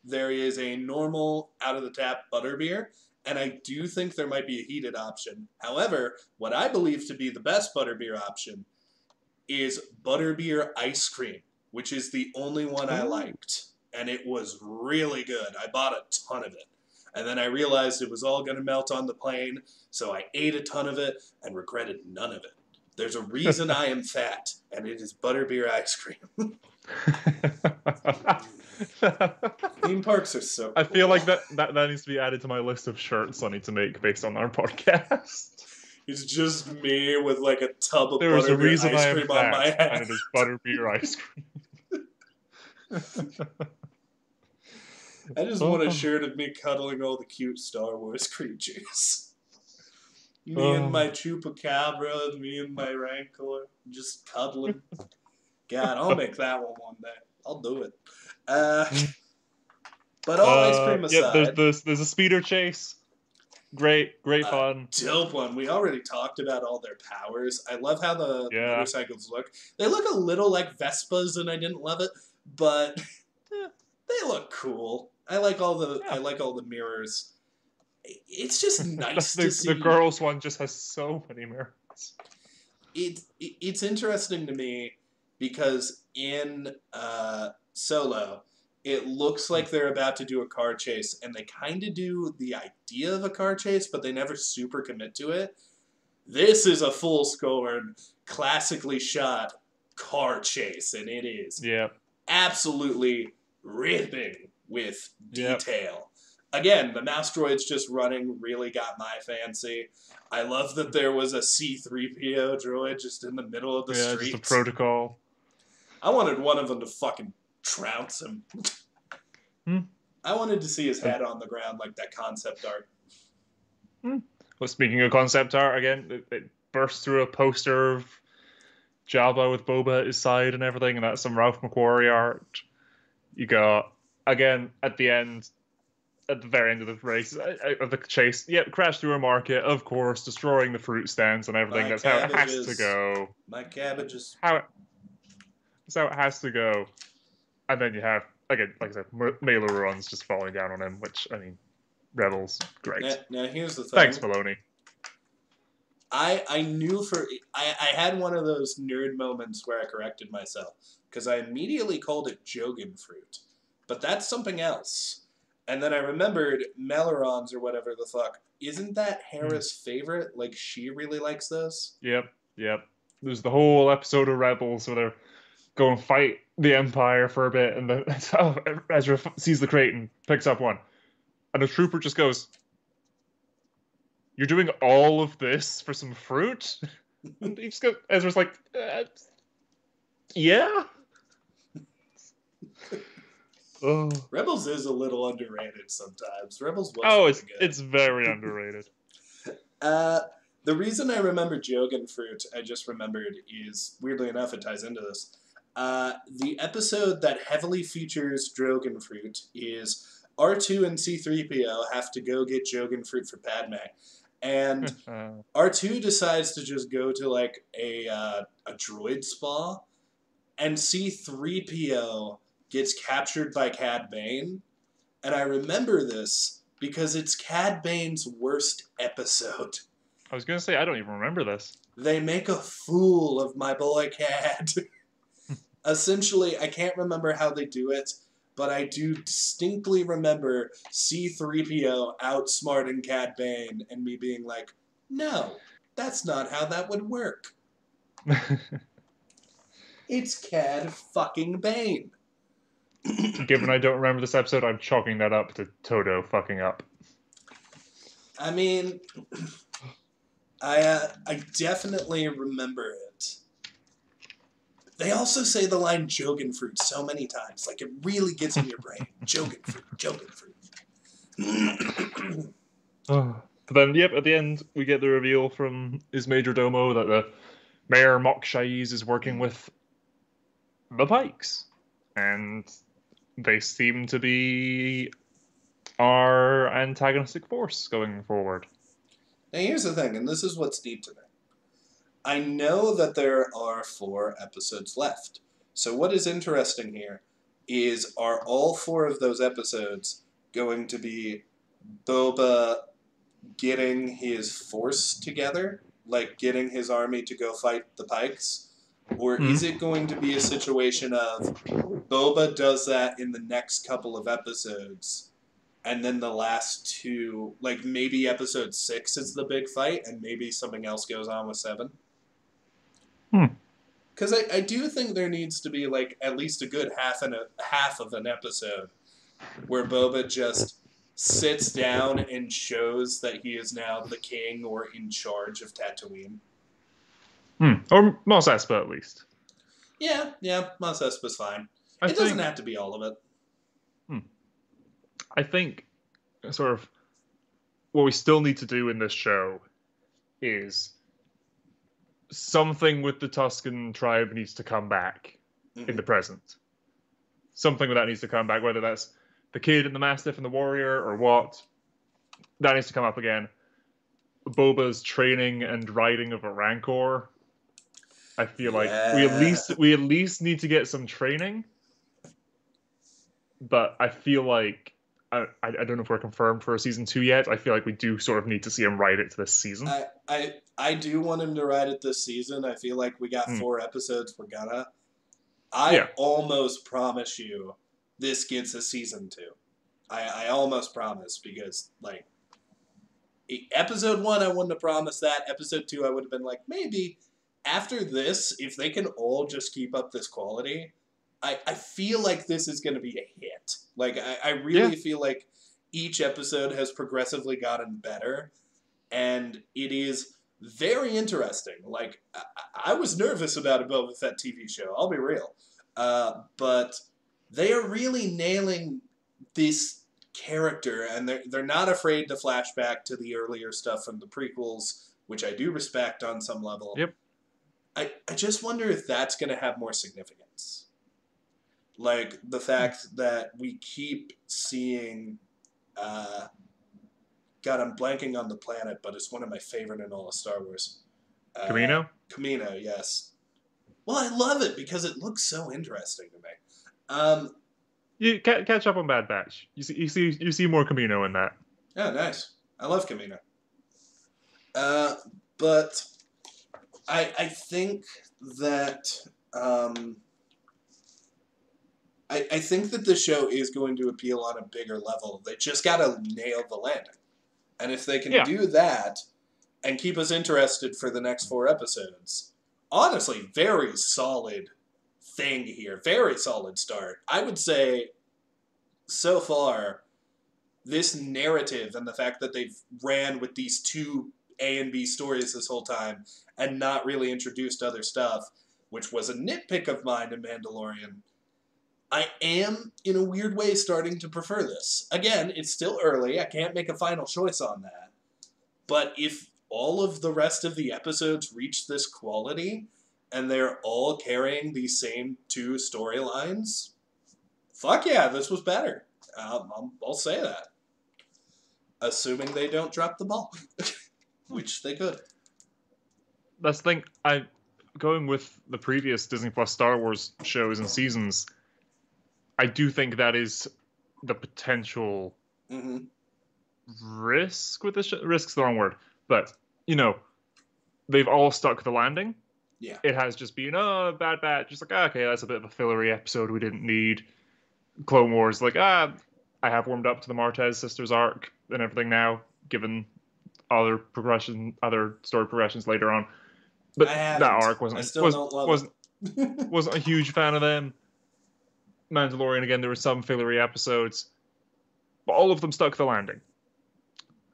There is a normal out-of-the-tap butterbeer, and I do think there might be a heated option. However, what I believe to be the best butterbeer option is butterbeer ice cream, which is the only one I liked. And it was really good. I bought a ton of it. And then I realized it was all going to melt on the plane, so I ate a ton of it and regretted none of it. There's a reason I am fat, and it is butterbeer ice cream. Theme parks are so cool. I feel like that needs to be added to my list of shirts I need to make based on our podcast. It's just me with like a tub of butterbeer ice cream on my head. And it is butterbeer ice cream. I just want a shirt of me cuddling all the cute Star Wars creatures. Me and my Chupacabra, me and my Rancor, just cuddling. God, I'll make that one day. I'll do it. But all ice cream aside... there's a speeder chase. Great fun. Dope one. We already talked about all their powers. I love how the motorcycles look. They look a little like Vespas, and I didn't love it, but they look cool. I like all the mirrors. It's just nice to see. The girls one just has so many mirrors. It's interesting to me because in Solo, it looks like they're about to do a car chase, and they kind of do the idea of a car chase, but they never super commit to it. This is a full-scored, classically shot car chase, and it is absolutely ripping with detail. Again, the mouse droids just running really got my fancy. I love that there was a C-3PO droid just in the middle of the street. Just a protocol. I wanted one of them to fucking trounce him. I wanted to see his head on the ground like that concept art. Well, speaking of concept art, again, it bursts through a poster of Jabba with Boba at his side and everything, and that's some Ralph McQuarrie art. You got, again, at the very end of the race, of the chase, crash through a market, of course, destroying the fruit stands and everything. That's how it has to go. My cabbages. That's how it has to go. And then you have, again, like I said, Mailer runs just falling down on him, which, I mean, Rebels, great. Now here's the thing. Thanks, Maloney. I knew I had one of those nerd moments where I corrected myself, because I immediately called it Jogan fruit. But that's something else. And then I remembered Melorons or whatever the fuck. Isn't that Hera's favorite? Like, she really likes those? Yep. There's the whole episode of Rebels where they're going to fight the Empire for a bit, and Ezra sees the crate and picks up one. And the trooper just goes, "You're doing all of this for some fruit?" And he just goes, Ezra's like, yeah. Rebels is a little underrated sometimes. Rebels was good. It's very underrated. The reason I remember Jogan fruit, I just remembered, is, weirdly enough, it ties into this. The episode that heavily features Drogan fruit is R2 and C-3PO have to go get Jogan fruit for Padme. And R2 decides to just go to, like, a droid spa, and C-3PO gets captured by Cad Bane, And I remember this because it's Cad Bane's worst episode. I was going to say, I don't even remember this. They make a fool of my boy Cad. Essentially, I can't remember how they do it, but I do distinctly remember C-3PO outsmarting Cad Bane and me being like, no, that's not how that would work. It's Cad fucking Bane. Given I don't remember this episode, I'm chalking that up to Toto fucking up. I mean, I definitely remember it. They also say the line Jogenfruit so many times. Like, it really gets in your brain. Jogenfruit, Jogenfruit. But then, yep, at the end, we get the reveal from his Major Domo that the Mayor Mokshaiz is working with the Pikes. And they seem to be our antagonistic force going forward. Now, here's the thing, and this is what's neat to me. I know that there are 4 episodes left. So what is interesting here is, are all 4 of those episodes going to be Boba getting his force together? Like, getting his army to go fight the Pikes? Or is it going to be a situation of Boba does that in the next couple of episodes, and then the last 2, like maybe episode 6 is the big fight, and maybe something else goes on with 7? Because I do think there needs to be like at least a good half of an episode where Boba just sits down and shows that he is now the king or in charge of Tatooine. Or Mos Espa, at least. Yeah, Mos Espa's fine. It doesn't have to be all of it. I think sort of what we still need to do in this show is something with the Tusken tribe needs to come back in the present. Something with that needs to come back, whether that's the kid and the Mastiff and the warrior or what. That needs to come up again. Boba's training and riding of a Rancor. I feel like we at least need to get some training. But I feel like I don't know if we're confirmed for a season 2 yet. I feel like we do sort of need to see him ride it to this season. I do want him to ride it this season. I feel like we got 4 episodes. We're gonna. I almost promise you this gets a season 2. I almost promise, because like episode 1 I wouldn't have promised that. Episode 2 I would have been like, maybe. After this, if they can all just keep up this quality, I feel like this is going to be a hit. Like, I really feel like each episode has progressively gotten better, and it is very interesting. Like, I was nervous about a Boba Fett TV show, I'll be real. But they are really nailing this character, and they're not afraid to flash back to the earlier stuff from the prequels, which I do respect on some level. Yep. I just wonder if that's going to have more significance. Like, the fact that we keep seeing... God, I'm blanking on the planet, but it's one of my favorite in all of Star Wars. Camino? Camino, yes. Well, I love it because it looks so interesting to me. You catch up on Bad Batch. You see more Camino in that. Oh, nice. I love Camino. But I think that I think that the show is going to appeal on a bigger level. They just got to nail the landing. And if they can do that and keep us interested for the next 4 episodes, honestly, very solid thing here. Very solid start. I would say, so far, this narrative and the fact that they've ran with these 2 A and B stories this whole time and not really introduced other stuff, which was a nitpick of mine in Mandalorian, I am, in a weird way, starting to prefer this. Again, it's still early. I can't make a final choice on that. But if all of the rest of the episodes reach this quality, and they're all carrying these same 2 storylines, fuck yeah, this was better. I'll say that. Assuming they don't drop the ball. Which they could. That's the thing. Going with the previous Disney Plus Star Wars shows and seasons, I do think that is the potential Mm-hmm. risk with this. Risk's the wrong word, but they've all stuck the landing. Yeah. It has just been bad, just like okay, that's a bit of a fillery episode we didn't need. Clone Wars, like I have warmed up to the Martez sisters arc and everything now, given other story progressions later on. But that arc I still don't love it. wasn't a huge fan of them. Mandalorian, again, there were some fillery episodes, but all of them stuck the landing.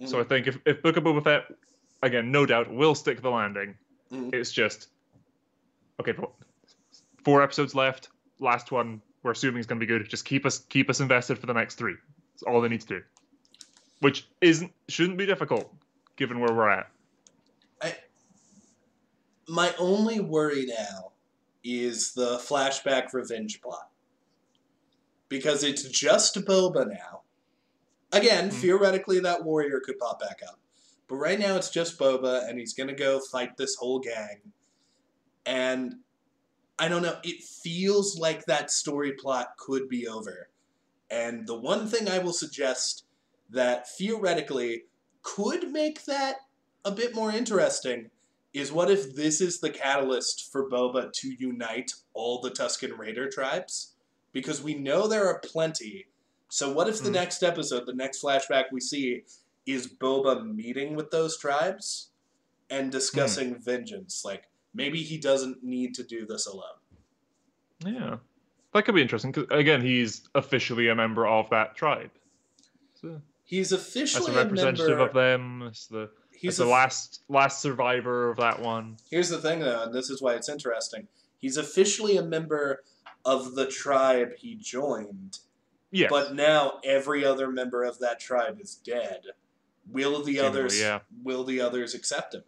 Mm. So I think if Book of Boba Fett, again, no doubt, will stick the landing. Mm. It's just, okay, 4 episodes left. Last one, we're assuming is going to be good. Just keep us invested for the next 3. That's all they need to do. Which shouldn't be difficult, given where we're at. My only worry now is the flashback revenge plot. Because it's just Boba now. Again, theoretically, that warrior could pop back up. But right now, it's just Boba, and he's going to go fight this whole gang. And I don't know, it feels like that story plot could be over. And the one thing I will suggest that theoretically could make that a bit more interesting is what if this is the catalyst for Boba to unite all the Tusken Raider tribes? Because we know there are plenty. So what if the next episode, the next flashback we see, is Boba meeting with those tribes and discussing vengeance? Like, maybe he doesn't need to do this alone. Yeah. That could be interesting, because, again, he's officially a member of that tribe. So, he's officially as a representative of them, as the last survivor of that one. Here's the thing, though, and this is why it's interesting. He's officially a member of the tribe he joined. Yes. But now every other member of that tribe is dead. Will the others accept him?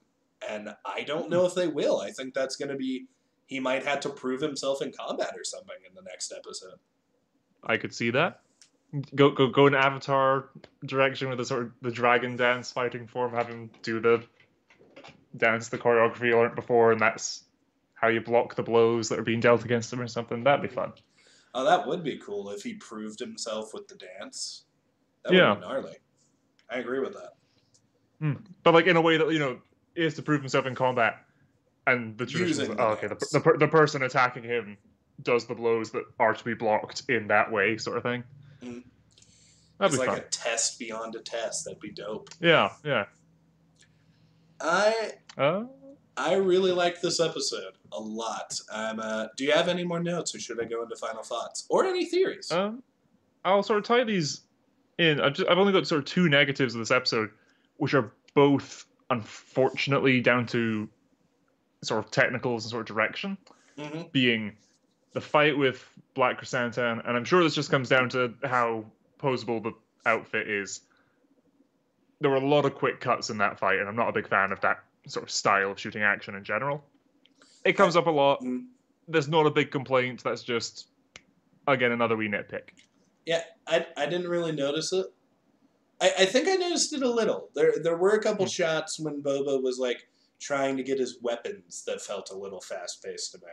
And I don't know if they will. I think that's going to be... He might have to prove himself in combat or something in the next episode. I could see that. Go in Avatar direction with the sort of the dragon dance fighting form, have him do the dance, the choreography you learned before, and that's how you block the blows that are being dealt against him or something. That'd be fun. Oh, that would be cool if he proved himself with the dance. That would be gnarly. I agree with that. But like in a way that, he has to prove himself in combat, and the tradition is, the person attacking him does the blows that are to be blocked in that way, sort of thing. That'd be fun. Like a test beyond a test. That'd be dope. Yeah. I really like this episode a lot. Do you have any more notes, or should I go into final thoughts or any theories? I'll sort of tie these in. I've only got sort of 2 negatives of this episode, which are both unfortunately down to sort of technicals and sort of direction, being the fight with Black Chrysanthemum, and I'm sure this just comes down to how posable the outfit is. There were a lot of quick cuts in that fight, and I'm not a big fan of that sort of style of shooting action in general. It comes up a lot. There's not a big complaint. That's just, again, another wee nitpick. Yeah, I didn't really notice it. I think I noticed it a little. There were a couple shots when Boba was like trying to get his weapons that felt a little fast-paced to me.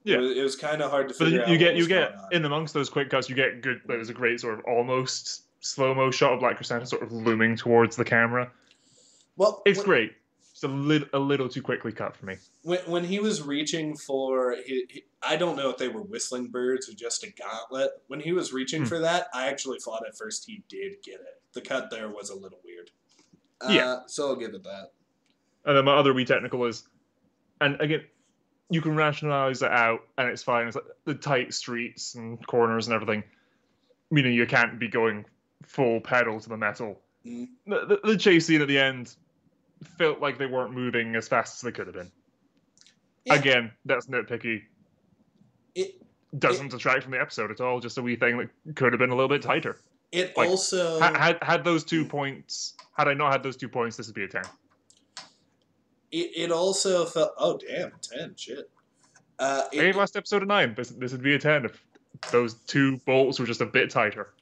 Yeah, it was kind of hard to figure out. You get in amongst those quick cuts, you get good. There's a great sort of almost slow-mo shot of Black Chrysanthemum sort of looming towards the camera. Well, it's great. Just a little too quickly cut for me. When he was reaching for, I don't know if they were whistling birds or just a gauntlet. When he was reaching for that, I actually thought at first he did get it. The cut there was a little weird. So I'll give it that. And then my other wee technical is, and again, you can rationalize it out, and it's fine. It's like the tight streets and corners and everything. Meaning you can't be going full pedal to the metal. The chase scene at the end felt like they weren't moving as fast as they could have been. Yeah. Again, that's nitpicky. It doesn't detract from the episode at all. Just a wee thing that could have been a little bit tighter. It like, also had those 2 points. Had I not had those 2 points, this would be a 10. It also felt... Oh, damn, 10, shit. I gave last episode a 9. This would be a 10 if those 2 bolts were just a bit tighter.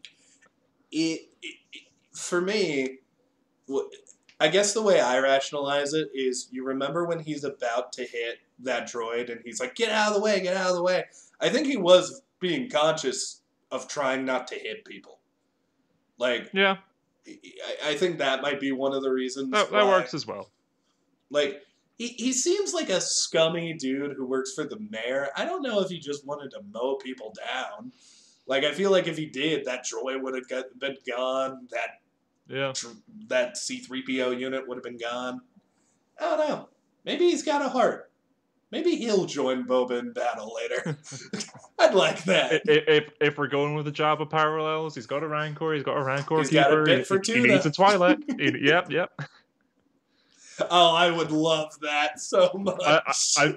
For me, I guess the way I rationalize it is, you remember when he's about to hit that droid and he's like, get out of the way, get out of the way. I think he was being conscious of trying not to hit people. Like, Yeah. I think that might be one of the reasons That why. works as well. Like, he seems like a scummy dude who works for the mayor. I don't know if he just wanted to mow people down. Like, I feel like if he did, that droid would have been gone. That C-3PO unit would have been gone. I don't know. Maybe he's got a heart. Maybe he'll join Boba in battle later. I'd like that. If we're going with the Jabba parallels, he's got a Rancor. He's got a Rancor He's keeper. got a bit for tuna. He needs a Twi'lek. Yep. Oh, I would love that so much.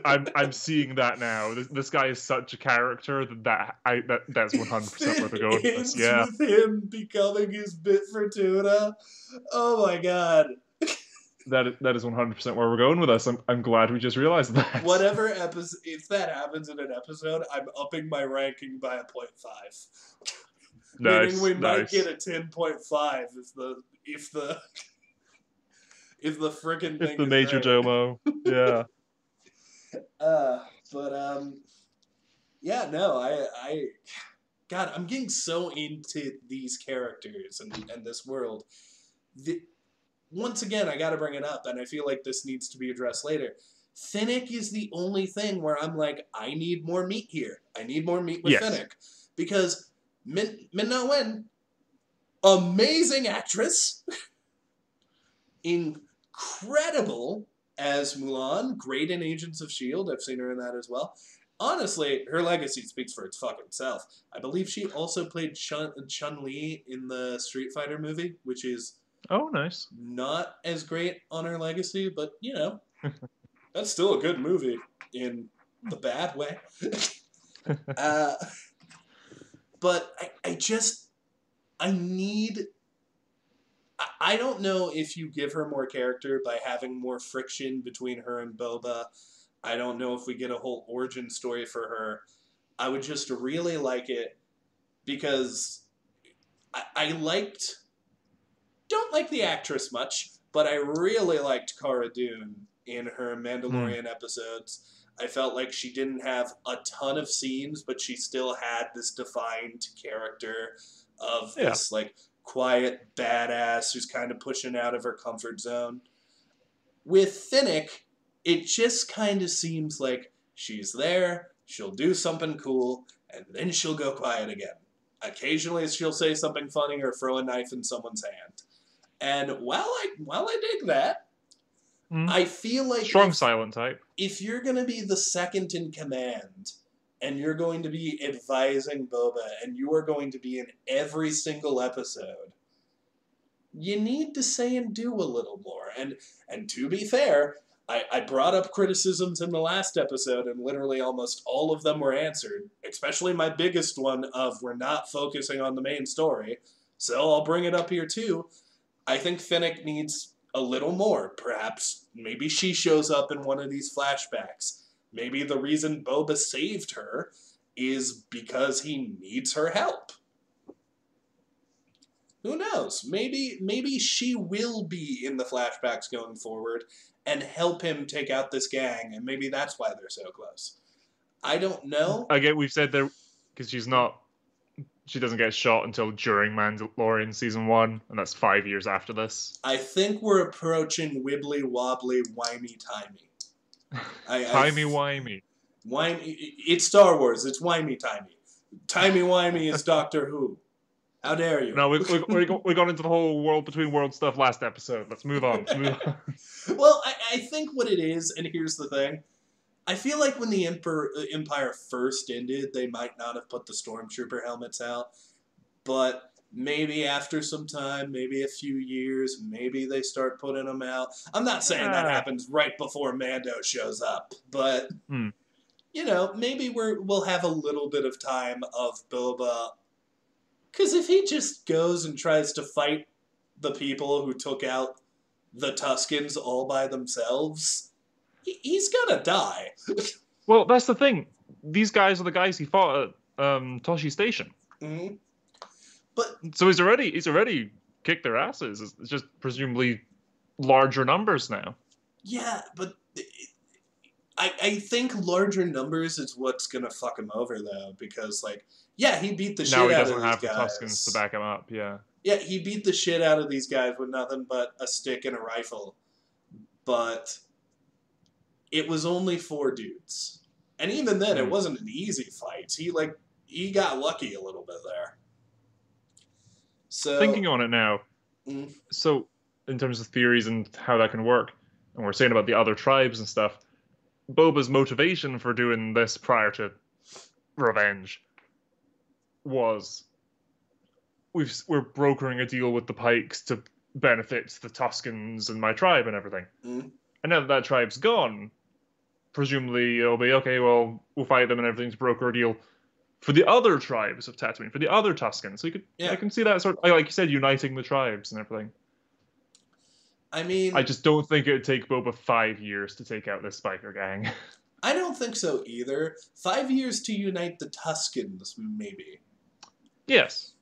I'm seeing that now. This guy is such a character that's 100% where they're going with this. Yeah, with him becoming his bit for tuna. Oh my god. That is 100% where we're going with this. I'm glad we just realized that. Whatever episode, if that happens in an episode, I'm upping my ranking by a 0.5. Nice, Meaning we might get a 10.5 if the frickin' thing if the is Major great. Domo. Yeah. Yeah, no, God, I'm getting so into these characters and this world. Once again, I gotta bring it up, and I feel like this needs to be addressed later. Finnick is the only thing where I'm like, I need more meat here. I need more meat with Finnick. Because Min-Na Wen, amazing actress, incredible as Mulan, great in Agents of S.H.I.E.L.D. I've seen her in that as well. Honestly, her legacy speaks for its fucking self. I believe she also played Chun-Li in the Street Fighter movie, which is Nice. Not as great on her legacy, but, that's still a good movie in the bad way. But I don't know if you give her more character by having more friction between her and Boba. I don't know if we get a whole origin story for her. I would just really like it because don't like the actress much, but I really liked Cara Dune in her Mandalorian episodes. I felt like she didn't have a ton of scenes, but she still had this defined character of this quiet badass who's kind of pushing out of her comfort zone. With Finnick, it just kind of seems like she's there, she'll do something cool, and then she'll go quiet again. Occasionally she'll say something funny or throw a knife in someone's hand. And while I dig that, I feel like strong silent type. If you're going to be the second in command and you're going to be advising Boba and you are going to be in every single episode, you need to say and do a little more. And to be fair, I brought up criticisms in the last episode and literally almost all of them were answered, especially my biggest one of we're not focusing on the main story. So I'll bring it up here too. I think Finnick needs a little more. Perhaps maybe she shows up in one of these flashbacks. Maybe the reason Boba saved her is because he needs her help. Who knows? Maybe she will be in the flashbacks going forward and help him take out this gang, and maybe that's why they're so close. I don't know. Again, we've said there because she doesn't get shot until during Mandalorian Season 1, and that's 5 years after this. I think we're approaching wibbly-wobbly, whimey-timey. Timey-wimey. It's Star Wars. It's whimey-timey. Timey-wimey is Doctor Who. How dare you? No, we got into the whole world between worlds stuff last episode. Let's move on. Well, I think what it is, and here's the thing. I feel like when the Empire first ended, they might not have put the Stormtrooper helmets out. But maybe after some time, maybe a few years, maybe they start putting them out. I'm not saying that happens right before Mando shows up. But, maybe we'll have a little bit of time of Boba. Because if he just goes and tries to fight the people who took out the Tuskens all by themselves, he's gonna die. Well, that's the thing. These guys are the guys he fought at Toshi Station. Mm-hmm. So he's already kicked their asses. It's just presumably larger numbers now. Yeah, but I think larger numbers is what's gonna fuck him over though, because he beat the shit out of these guys. Now he doesn't have the Tuskens to back him up. Yeah. Yeah, he beat the shit out of these guys with nothing but a stick and a rifle. But it was only 4 dudes. And even then, it wasn't an easy fight. He got lucky a little bit there. So Thinking on it now, so in terms of theories and how that can work, and we're saying about the other tribes and stuff, Boba's motivation for doing this prior to revenge was we're brokering a deal with the Pikes to benefit the Tuscans and my tribe and everything. And now that tribe's gone, presumably it'll be, okay, well, we'll fight them and everything to broker a deal for the other tribes of Tatooine, for the other Tuscans. So I can see that sort of, like you said, uniting the tribes and everything. I mean, I just don't think it would take Boba 5 years to take out this biker gang. I don't think so either. 5 years to unite the Tuscans, maybe. Yes.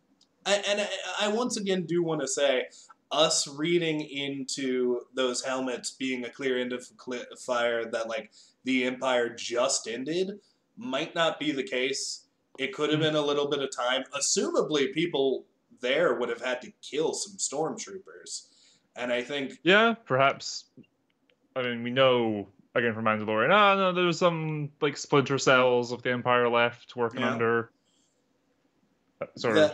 I once again do want to say, us reading into those helmets being a clear indicator that, like, the Empire just ended might not be the case. It could have been a little bit of time. Assumably, people there would have had to kill some stormtroopers. And I think... Yeah, perhaps. I mean, we know, again, from Mandalorian, no, there was some, like, splinter cells of the Empire left working under... sort of...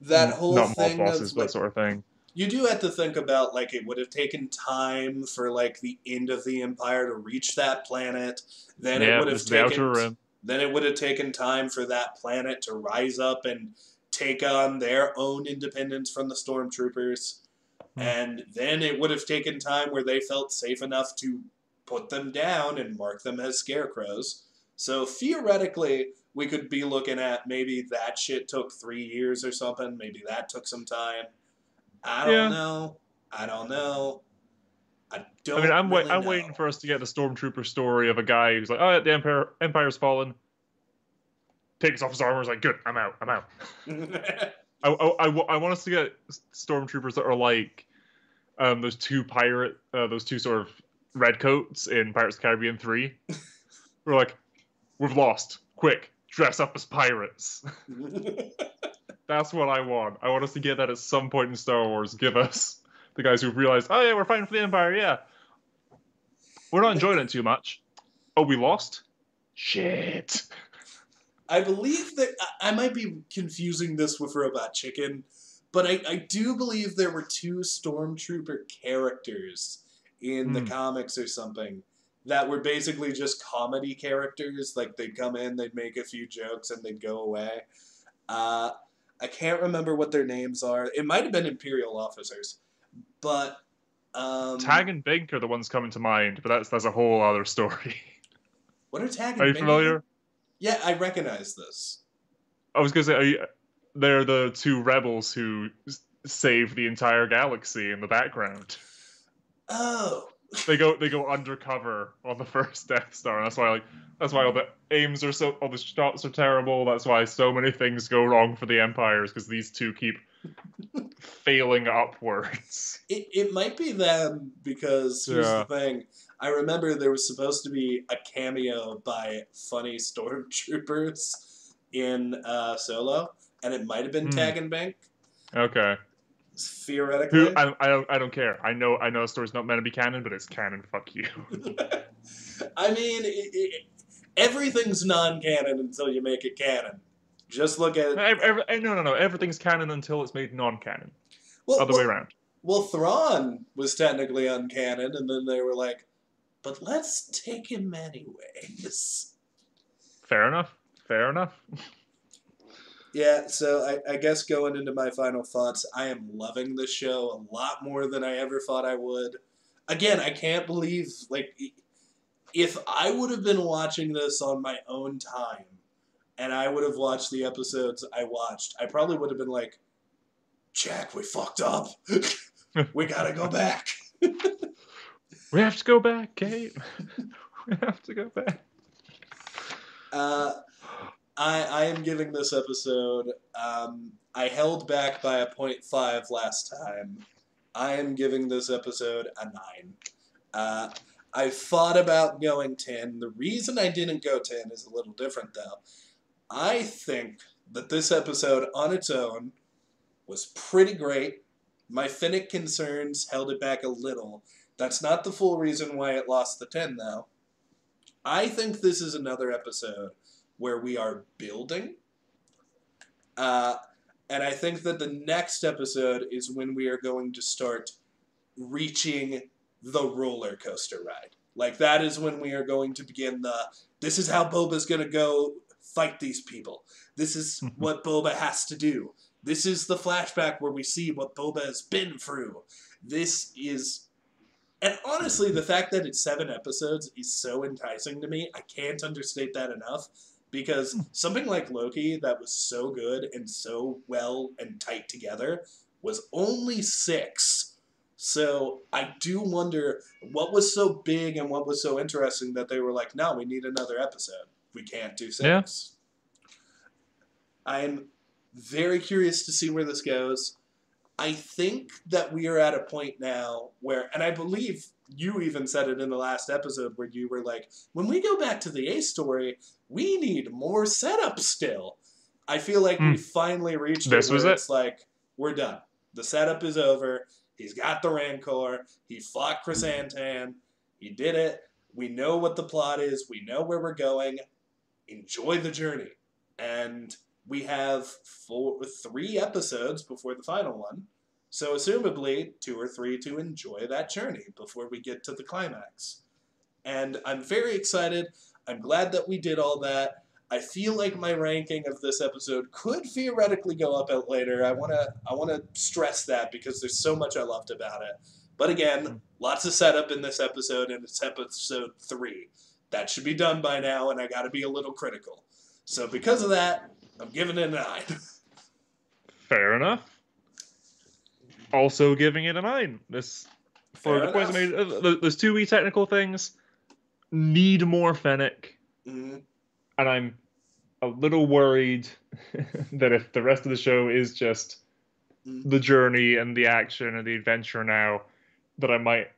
That whole not thing mob bosses, of, but like, sort of thing. You do have to think about, like, it would have taken time for, like, the end of the Empire to reach that planet. Then it would have the Outer Rim. Then it would have taken time for that planet to rise up and take on their own independence from the stormtroopers. And then it would have taken time where they felt safe enough to put them down and mark them as scarecrows. So theoretically, we could be looking at maybe that shit took 3 years or something. Maybe that took some time. I don't know. I mean, I'm know. waiting for us to get the stormtrooper story of a guy who's like, oh, yeah, the Empire's fallen. Takes off his armor, is like, good, I'm out. I want us to get stormtroopers that are like those two sort of redcoats in Pirates of the Caribbean 3. We're like, we've lost. Quick, dress up as pirates. That's what I want. I want us to get that at some point in Star Wars. Give us the guys who've realized, oh yeah, we're fighting for the Empire, yeah. We're not enjoying it too much. Oh, we lost? Shit. I believe that... I might be confusing this with Robot Chicken, but I do believe there were 2 Stormtrooper characters in the comics or something that were basically just comedy characters. Like, they'd come in, they'd make a few jokes, and they'd go away. I can't remember what their names are. It might have been Imperial officers. But... Tag and Bink are the ones coming to mind, but that's a whole other story. What are Tag and Bink? Are you familiar? Yeah, I recognize this. I was going to say, they're the 2 rebels who save the entire galaxy in the background. Oh. They go undercover on the first Death Star, and that's why all the aims are all the shots are terrible. That's why so many things go wrong for the Empires, because these 2 keep failing upwards. It might be them, because here's the thing. I remember there was supposed to be a cameo by funny stormtroopers in Solo, and it might have been Tag and Bank. Okay. Theoretically. I don't care. I know the story's not meant to be canon, but it's canon. Fuck you. I mean, everything's non-canon until you make it canon. Just look at it. No. Everything's canon until it's made non-canon. Well, Other way around. Well, Thrawn was technically uncanon, and then they were like, but let's take him anyways. Fair enough. Yeah, so I guess going into my final thoughts, I am loving this show a lot more than I ever thought I would. Again, I can't believe, like, if I would have been watching this on my own time, and I would have watched the episodes I watched, I probably would have been like, Jack, we fucked up. We gotta go back. We have to go back, Kate. We have to go back. I am giving this episode, I held back by a 0.5 last time. I am giving this episode a 9. I thought about going 10. The reason I didn't go 10 is a little different, though. I think that this episode, on its own, was pretty great. My Finnick concerns held it back a little. That's not the full reason why it lost the 10, though. I think this is another episode where we are building. And I think that the next episode is when we are going to start reaching the roller coaster ride. Like, that is when we are going to begin this is how Boba's going to go fight these people. This is what Boba has to do. This is the flashback where we see what Boba has been through. This is... And honestly, the fact that it's 7 episodes is so enticing to me. I can't understate that enough. Because something like Loki that was so good and so well and tight together was only 6. So I do wonder what was so big and what was so interesting that they were like, no, we need another episode. We can't do 6. Yeah. I'm very curious to see where this goes. I think that we are at a point now where, and I believe you even said it in the last episode where you were like, when we go back to the A story, we need more setup still. I feel like we finally reached it where it's like, we're done. The setup is over. He's got the Rancor. He fought Chrysantan. He did it. We know what the plot is. We know where we're going. Enjoy the journey. And we have 3 episodes before the final one. So assumably 2 or 3 to enjoy that journey before we get to the climax. And I'm very excited. I'm glad that we did all that. I feel like my ranking of this episode could theoretically go up out later. I wanna stress that because there's so much I loved about it. But again, lots of setup in this episode, and it's episode 3. That should be done by now, and I gotta be a little critical. So because of that, I'm giving it a 9. Fair enough. Also giving it a 9. For the points I made, there's 2 wee technical things. Need more Fennec. Mm-hmm. And I'm a little worried that if the rest of the show is just the journey and the action and the adventure now, that I might...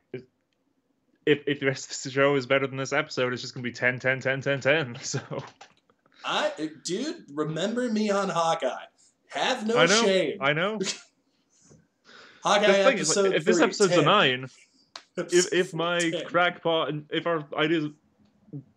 If the rest of the show is better than this episode, it's just going to be 10, 10, 10, 10, 10. So... Dude, remember me on Hawkeye. Have no shame. I know. Hawkeye episode like, if this episode's 10. a 9, if my 10. Crackpot and if our ideas,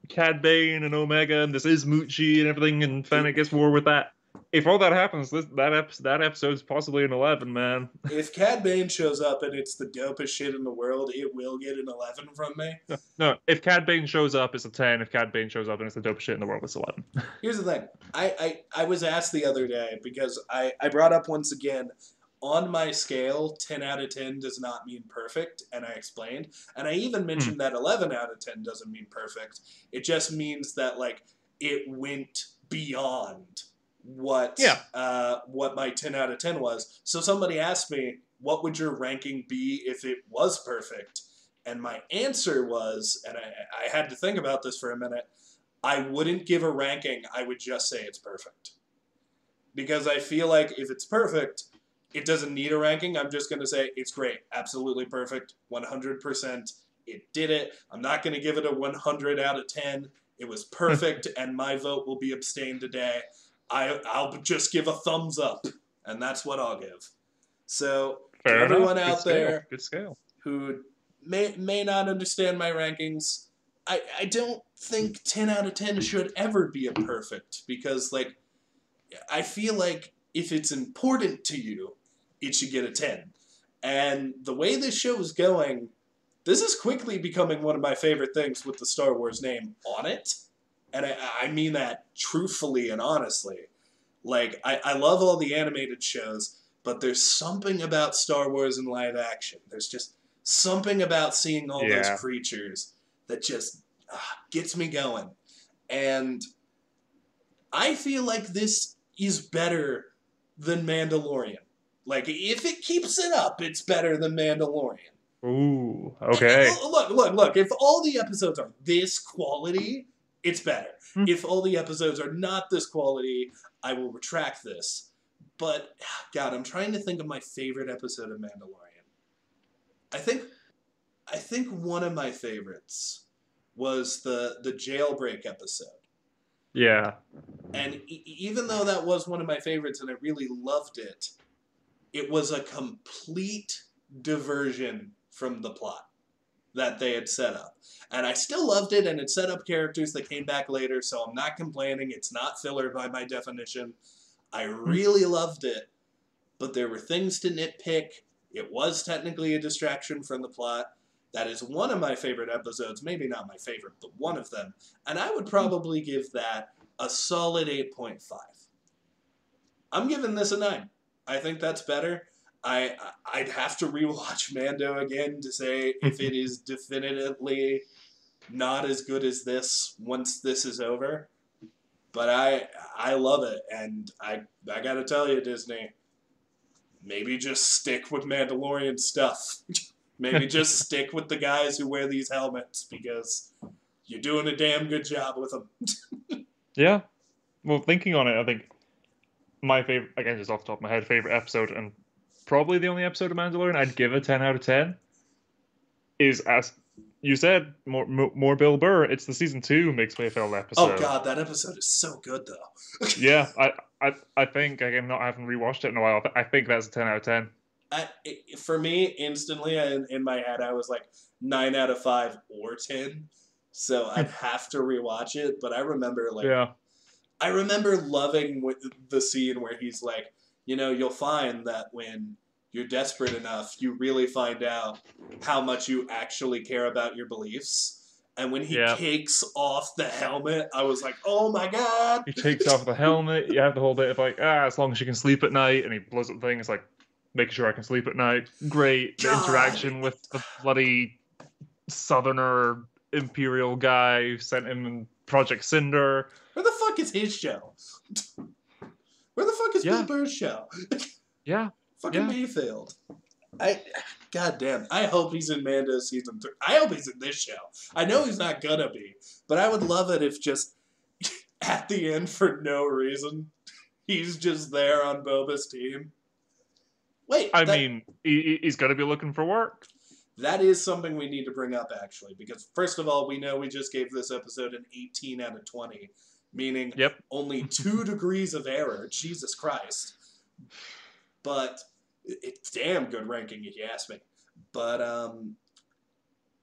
Cad Bane and Omega and this is Moochie and everything and Fennec gets war with that. If all that happens, that episode's possibly an 11, man. If Cad Bane shows up and it's the dopest shit in the world, it will get an 11 from me. No, if Cad Bane shows up, it's a 10. If Cad Bane shows up and it's the dopest shit in the world, it's 11. Here's the thing. I was asked the other day because I brought up once again, on my scale, 10 out of 10 does not mean perfect, and I explained. And I even mentioned that 11 out of 10 doesn't mean perfect. It just means that, like, it went beyond what my 10 out of 10 was. So somebody asked me, what would your ranking be if it was perfect? And my answer was, and I had to think about this for a minute, I wouldn't give a ranking, I would just say it's perfect. Because I feel like if it's perfect, it doesn't need a ranking. I'm just going to say it's great, absolutely perfect, 100%. It did it. I'm not going to give it a 100 out of 10. It was perfect, and my vote will be abstained today. I'll just give a thumbs up, and that's what I'll give. So, to everyone out there who may not understand my rankings, I don't think 10 out of 10 should ever be a perfect, because, like, I feel like if it's important to you, it should get a 10. And the way this show is going, this is quickly becoming one of my favorite things with the Star Wars name on it. And I mean that truthfully and honestly. Like, I love all the animated shows, but there's something about Star Wars in live action. There's just something about seeing all those creatures that just gets me going. And I feel like this is better than Mandalorian. Like, if it keeps it up, it's better than Mandalorian. Ooh, okay. And look. If all the episodes are this quality, it's better. If all the episodes are not this quality, I will retract this. But, God, I'm trying to think of my favorite episode of Mandalorian. I think one of my favorites was the jailbreak episode. Yeah. And even though that was one of my favorites and I really loved it, it was a complete diversion from the plot that they had set up. And I still loved it, and it set up characters that came back later, so I'm not complaining. It's not filler by my definition. I really loved it, but there were things to nitpick. It was technically a distraction from the plot. That is one of my favorite episodes, maybe not my favorite, but one of them. And I would probably give that a solid 8.5. I'm giving this a 9. I think that's better. I'd have to rewatch Mando again to say if it is definitively not as good as this once this is over. But I love it, and I gotta tell you, Disney, maybe just stick with Mandalorian stuff. Maybe just stick with the guys who wear these helmets, because you're doing a damn good job with them. Yeah. Well, thinking on it, I think my favorite, again, just off the top of my head, favorite episode, and probably the only episode of Mandalorian I'd give a 10 out of 10, is, as you said, more Bill Burr. It's the season 2 Mixed Playfield episode. Oh god, that episode is so good though. Yeah, I think, again, I haven't rewatched it in a while, I think that's a 10 out of 10. For me, instantly, in my head, I was like 9 out of 5 or 10. So I'd have to rewatch it, but I remember, I remember loving the scene where he's like, you'll find that when you're desperate enough, you really find out how much you actually care about your beliefs. And when he takes off the helmet, I was like, oh my god! He takes off the helmet, you have the whole bit of like, as long as you can sleep at night, and he blows up the thing, it's like, making sure I can sleep at night. Great. The interaction with the bloody Southerner Imperial guy who sent him in Project Cinder. Where the fuck is his show? Where the fuck is Bill Burr's show? Yeah. Fucking Mayfield. God damn. I hope he's in Mando season 3. I hope he's in this show. I know he's not gonna be, but I would love it if just at the end, for no reason, he's just there on Boba's team. Wait. I mean, he's gonna be looking for work. That is something we need to bring up, actually, because first of all, we know we just gave this episode an 18 out of 20, meaning only 2 degrees of error. Jesus Christ. But it's damn good ranking, if you ask me. But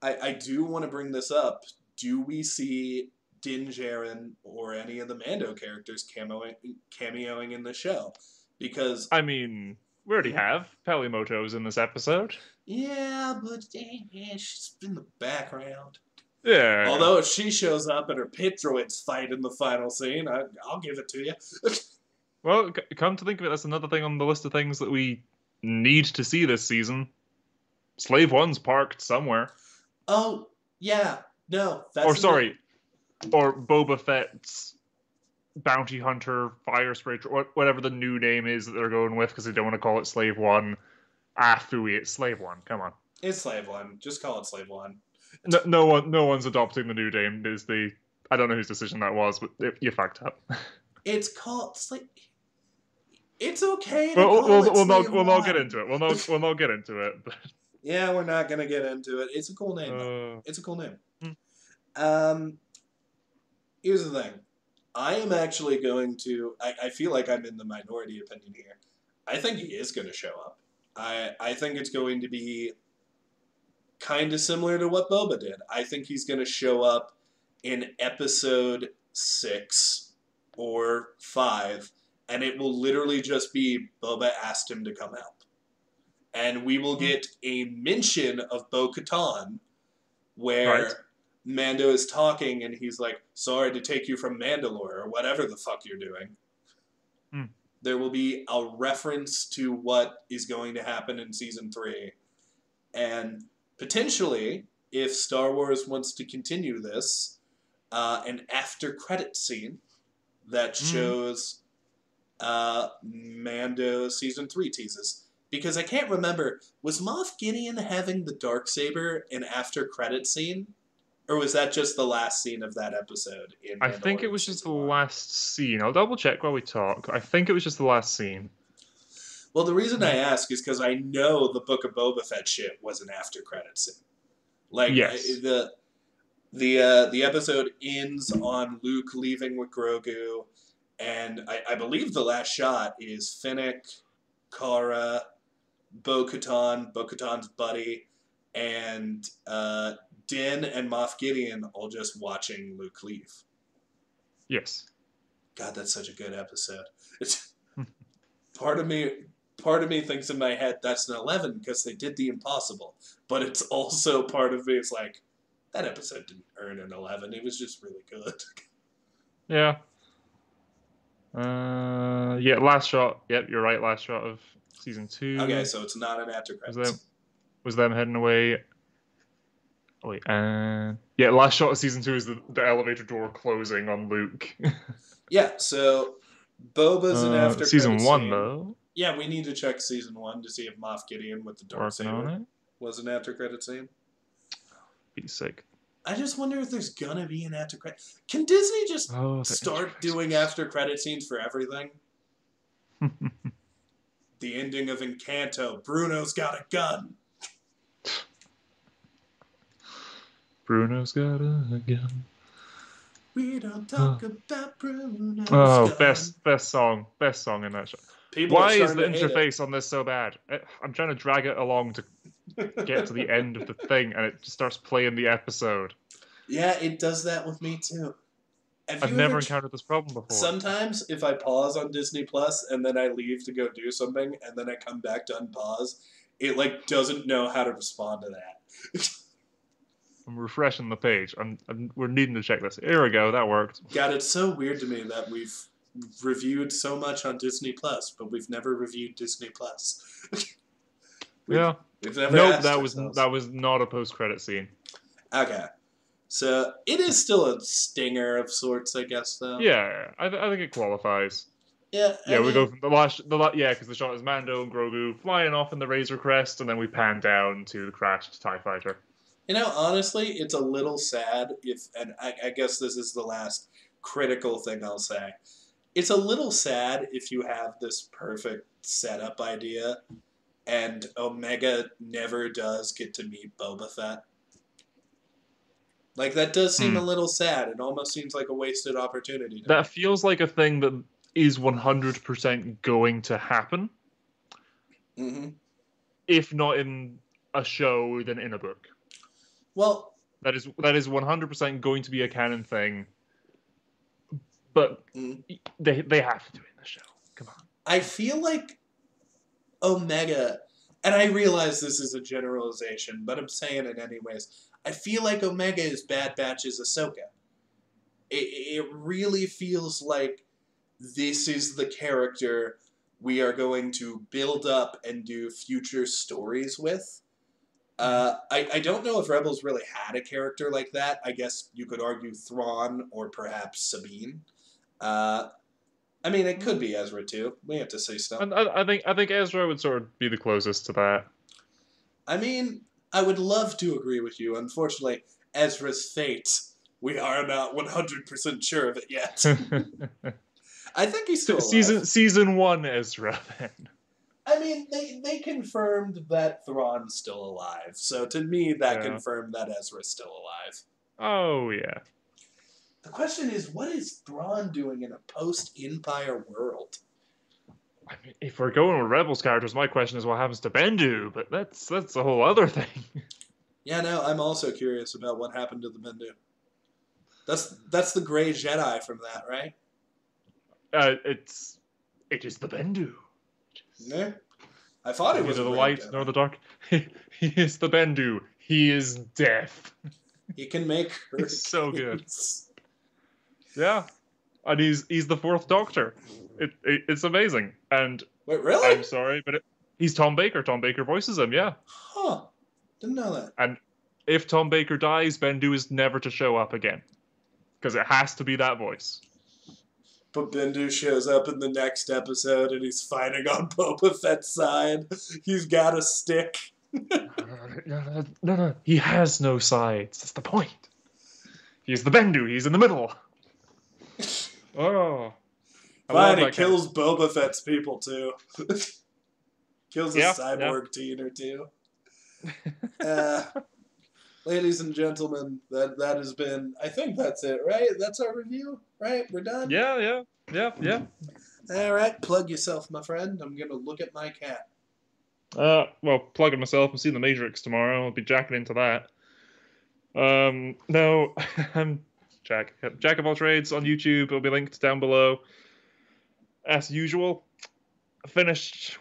I do want to bring this up. Do we see Din Djarin or any of the Mando characters cameoing in the show? Because I mean, we already have Pelimoto's in this episode. Yeah, but she's in the background. Yeah. Although if she shows up and her pit droids fight in the final scene, I'll give it to you. Well, come to think of it, that's another thing on the list of things that we need to see this season. Slave One's parked somewhere. Oh, yeah. No, that's... Or Boba Fett's bounty hunter, fire spray, whatever the new name is that they're going with, because they don't want to call it Slave One. Phooey, it's Slave One. Come on. It's Slave One. Just call it Slave One. No one's adopting the new name. I don't know whose decision that was, but you fucked up. It's called It's okay. We'll not get into it. We'll not get into it. But... Yeah, we're not gonna get into it. It's a cool name. It's a cool name. Here's the thing. I am actually going to... I feel like I'm in the minority opinion here. I think he is going to show up. I think it's going to be kind of similar to what Boba did. I think he's going to show up in episode 6 or 5, and it will literally just be Boba asked him to come help. And we will get a mention of Bo-Katan where Mando is talking and he's like, sorry to take you from Mandalore, or whatever the fuck you're doing. There will be a reference to what is going to happen in Season 3. And potentially, if Star Wars wants to continue this, an after-credit scene that shows Mando Season 3 teases. Because I can't remember, was Moff Gideon having the Darksaber in after-credit scene? Or was that just the last scene of that episode? I think it was just the last scene. I'll double check while we talk. I think it was just the last scene. Well, the reason I ask is because I know the Book of Boba Fett shit was an after-credit scene. Like, yes. The episode ends on Luke leaving with Grogu, and I believe the last shot is Fennec, Cara, Bo-Katan's buddy, and Din and Moff Gideon all just watching Luke leave. Yes. God, that's such a good episode. It's, part of me thinks in my head that's an 11 because they did the impossible. But it's also part of me is like, that episode didn't earn an 11. It was just really good. Yeah. Yeah, last shot. Yep, you're right, last shot of season 2. Okay, so it's not an after credits. Was them heading away. Oh, wait, yeah, last shot of season 2 is the elevator door closing on Luke. Yeah, so Boba's an after season 1 scene. though. Yeah, we need to check season 1 to see if Moff Gideon with the darksaber was an after credit scene. Be sick. I just wonder if there's gonna be an after credit. Can Disney just start doing after credit scenes for everything? The ending of Encanto. Bruno's got a gun. Bruno's got a gun. We don't talk about Bruno's gun. Best song in that show. Why is the interface on this so bad? I'm trying to drag it along to get to the end of the thing, and it just starts playing the episode. Yeah, it does that with me too. I've never encountered this problem before. Sometimes, if I pause on Disney Plus and then I leave to go do something, and then I come back to unpause, it like doesn't know how to respond to that. I'm refreshing the page. We're needing to check this. Here we go. That worked. God, it's so weird to me that we've reviewed so much on Disney Plus, but we've never reviewed Disney Plus. Yeah. Nope, that was not a post-credit scene. Okay. So, it is still a stinger of sorts, I guess, though. Yeah, I think it qualifies. Yeah, we go from because the shot is Mando and Grogu flying off in the Razor Crest, and then we pan down to the crashed TIE Fighter. You know, honestly, it's a little sad and I guess this is the last critical thing I'll say. It's a little sad if you have this perfect setup idea, and Omega never does get to meet Boba Fett. Like, that does seem a little sad. It almost seems like a wasted opportunity. That feels like a thing that is 100% going to happen. Mm-hmm. If not in a show, then in a book. Well, that is 100% going to be a canon thing. But they have to do it in the show. Come on. I feel like Omega, and I realize this is a generalization, but I'm saying it anyways. I feel like Omega is Bad Batch's Ahsoka. It really feels like this is the character we are going to build up and do future stories with. I don't know if Rebels really had a character like that. I guess you could argue Thrawn or perhaps Sabine. I mean, it could be Ezra too. We have to say stuff. I think Ezra would sort of be the closest to that. I mean, I would love to agree with you. Unfortunately, Ezra's fate, we are not 100% sure of it yet. I think he's still alive. Season 1 Ezra, then. I mean, they confirmed that Thrawn's still alive. So to me, that confirmed that Ezra's still alive. Oh, yeah. The question is, what is Thrawn doing in a post-Empire world? I mean, if we're going with Rebels characters, my question is what happens to Bendu, but that's a whole other thing. Yeah, no, I'm also curious about what happened to the Bendu. That's the Grey Jedi from that, right? It is the Bendu. Yeah. I thought it was neither the light nor the dark. He is the Bendu. He is death. He can make her. It's so good. Yeah, and he's the fourth Doctor. It's amazing. And wait, really? I'm sorry, but he's Tom Baker. Tom Baker voices him. Yeah. Huh. Didn't know that. And if Tom Baker dies, Bendu is never to show up again, because it has to be that voice. But Bendu shows up in the next episode, and he's fighting on Boba Fett's side. He's got a stick. No. He has no sides. That's the point. He's the Bendu. He's in the middle. Oh. Fine, he kills Boba Fett's people, too. Kills a cyborg teen or two. Ladies and gentlemen, that has been... I think that's it, right? That's our review, right? We're done? Yeah. All right, plug yourself, my friend. I'm going to look at my cat. Well, plugging myself. I'm seeing The Matrix tomorrow. I'll be jacking into that. No, I'm Jack of all trades on YouTube. It'll be linked down below. As usual,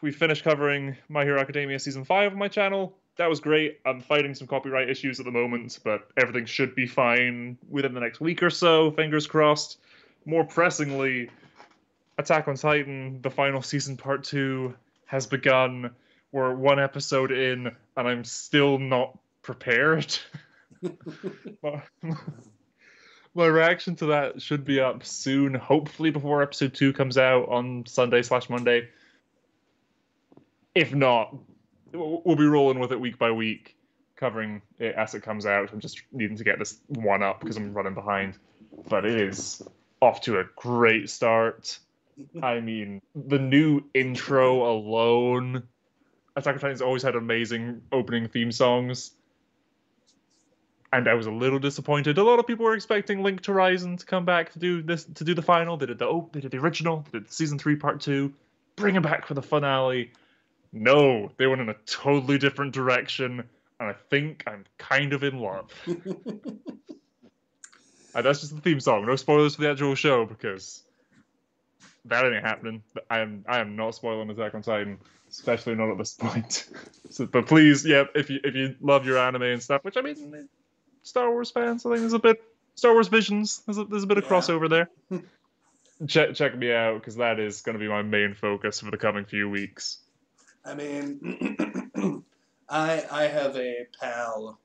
we finished covering My Hero Academia Season 5 on my channel. That was great. I'm fighting some copyright issues at the moment, but everything should be fine within the next week or so, fingers crossed. More pressingly, Attack on Titan, the final season part 2, has begun. We're one episode in, and I'm still not prepared. my, my reaction to that should be up soon, hopefully before episode 2 comes out on Sunday/Monday. If not, we'll be rolling with it week by week, covering it as it comes out. I'm just needing to get this one up because I'm running behind. But it is off to a great start. I mean, the new intro alone. Attack on Titan's always had amazing opening theme songs. And I was a little disappointed. A lot of people were expecting Link to Horizon to come back to do the final. They did the original, they did the season 3 part 2, bring it back for the finale. No, they went in a totally different direction, and I think I'm kind of in love. And that's just the theme song. No spoilers for the actual show, because that ain't happening. I am not spoiling Attack on Titan, especially not at this point. But please, yeah, if you love your anime and stuff, which I mean, Star Wars fans, I think there's a bit Star Wars Visions. There's a bit of crossover there. Check me out, because that is going to be my main focus for the coming few weeks. I mean, I have a pal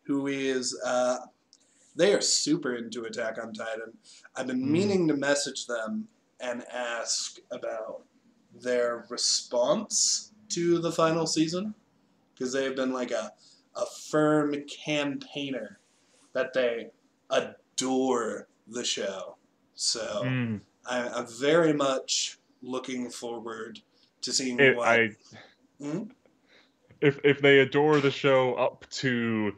who is, they are super into Attack on Titan. I've been meaning to message them and ask about their response to the final season, because they've been like a firm campaigner that they adore the show. So I'm very much looking forward to seeing what. If they adore the show up to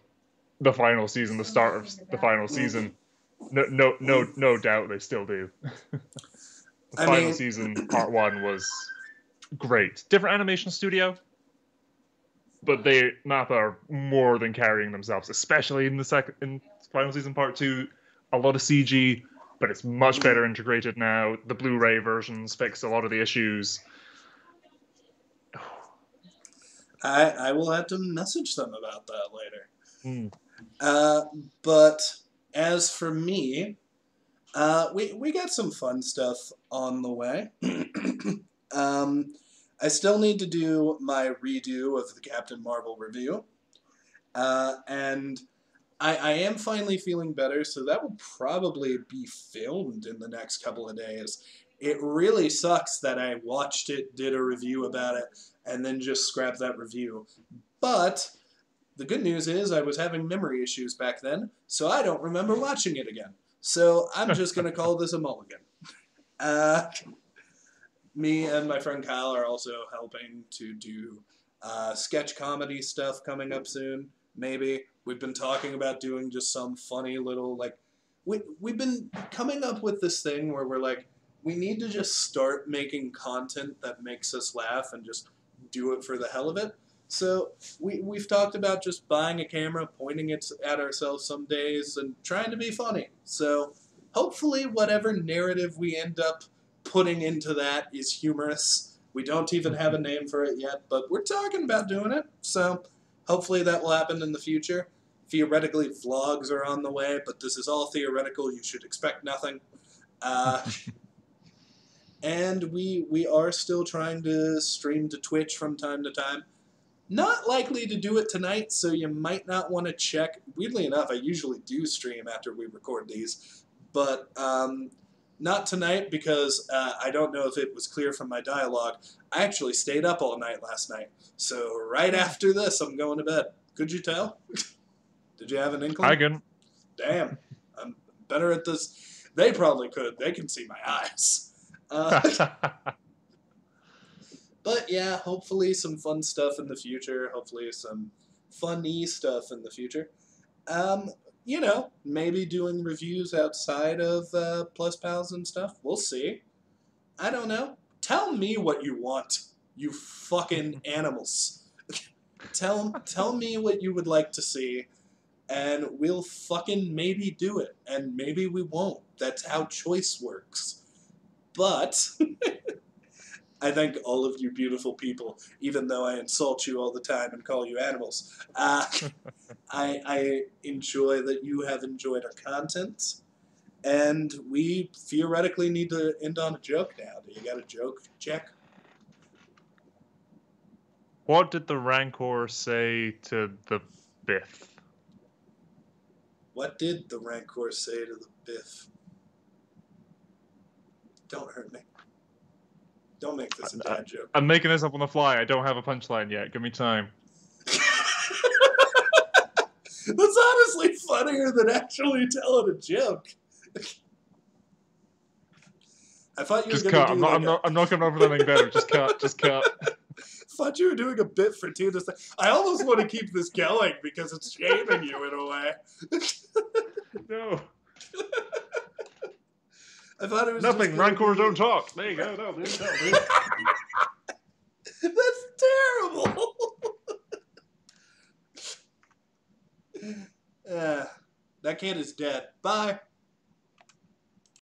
the final season, the start of the final season, no doubt they still do. The final season, part 1 was great. Different animation studio, but Mappa are more than carrying themselves, especially in in final season part 2. A lot of CG, but it's much better integrated now. The Blu-ray versions fixed a lot of the issues. I will have to message them about that later. But as for me, we got some fun stuff on the way. I still need to do my redo of the Captain Marvel review. And I am finally feeling better, so that will probably be filmed in the next couple of days. It really sucks that I watched it, did a review about it, and then just scrapped that review. But the good news is I was having memory issues back then, so I don't remember watching it again. So I'm just going to call this a mulligan. Me and my friend Kyle are also helping to do sketch comedy stuff coming up soon. Maybe. We've been talking about doing just some funny little, like... We've been coming up with this thing where we're like, we need to just start making content that makes us laugh and just do it for the hell of it. So we've talked about just buying a camera, pointing it at ourselves some days, and trying to be funny. So hopefully whatever narrative we end up putting into that is humorous. We don't even have a name for it yet, but we're talking about doing it. So hopefully that will happen in the future. Theoretically, vlogs are on the way, but this is all theoretical. You should expect nothing. And we are still trying to stream to Twitch from time to time. Not likely to do it tonight, so you might not want to check. Weirdly enough, I usually do stream after we record these, but not tonight because I don't know if it was clear from my dialogue. I actually stayed up all night last night, so right after this, I'm going to bed. Could you tell? Did you have an inkling? I can. Damn, I'm better at this. They probably could. They can see my eyes. But yeah, hopefully some fun stuff in the future. Hopefully some funny stuff in the future. You know, maybe doing reviews outside of Plus Pals and stuff. We'll see. I don't know. Tell me what you want, you fucking animals. Tell me what you would like to see, and we'll fucking maybe do it, and maybe we won't. That's how choice works. But I thank all of you beautiful people, even though I insult you all the time and call you animals. I enjoy that you have enjoyed our content, and we theoretically need to end on a joke now. Do you got a joke, Jack? What did the Rancor say to the Biff? What did the Rancor say to the Biff? Don't hurt me. Don't make this a dad joke. I'm making this up on the fly. I don't have a punchline yet. Give me time. That's honestly funnier than actually telling a joke. I thought you were going to do I'm not coming up with anything better. Just cut. Just cut. Thought you were doing a bit for Tina's thing. I almost want to keep this going because it's shaming you in a way. No. I thought it was nothing. Rancors don't talk. There you go. No, dude. That's terrible. That kid is dead. Bye.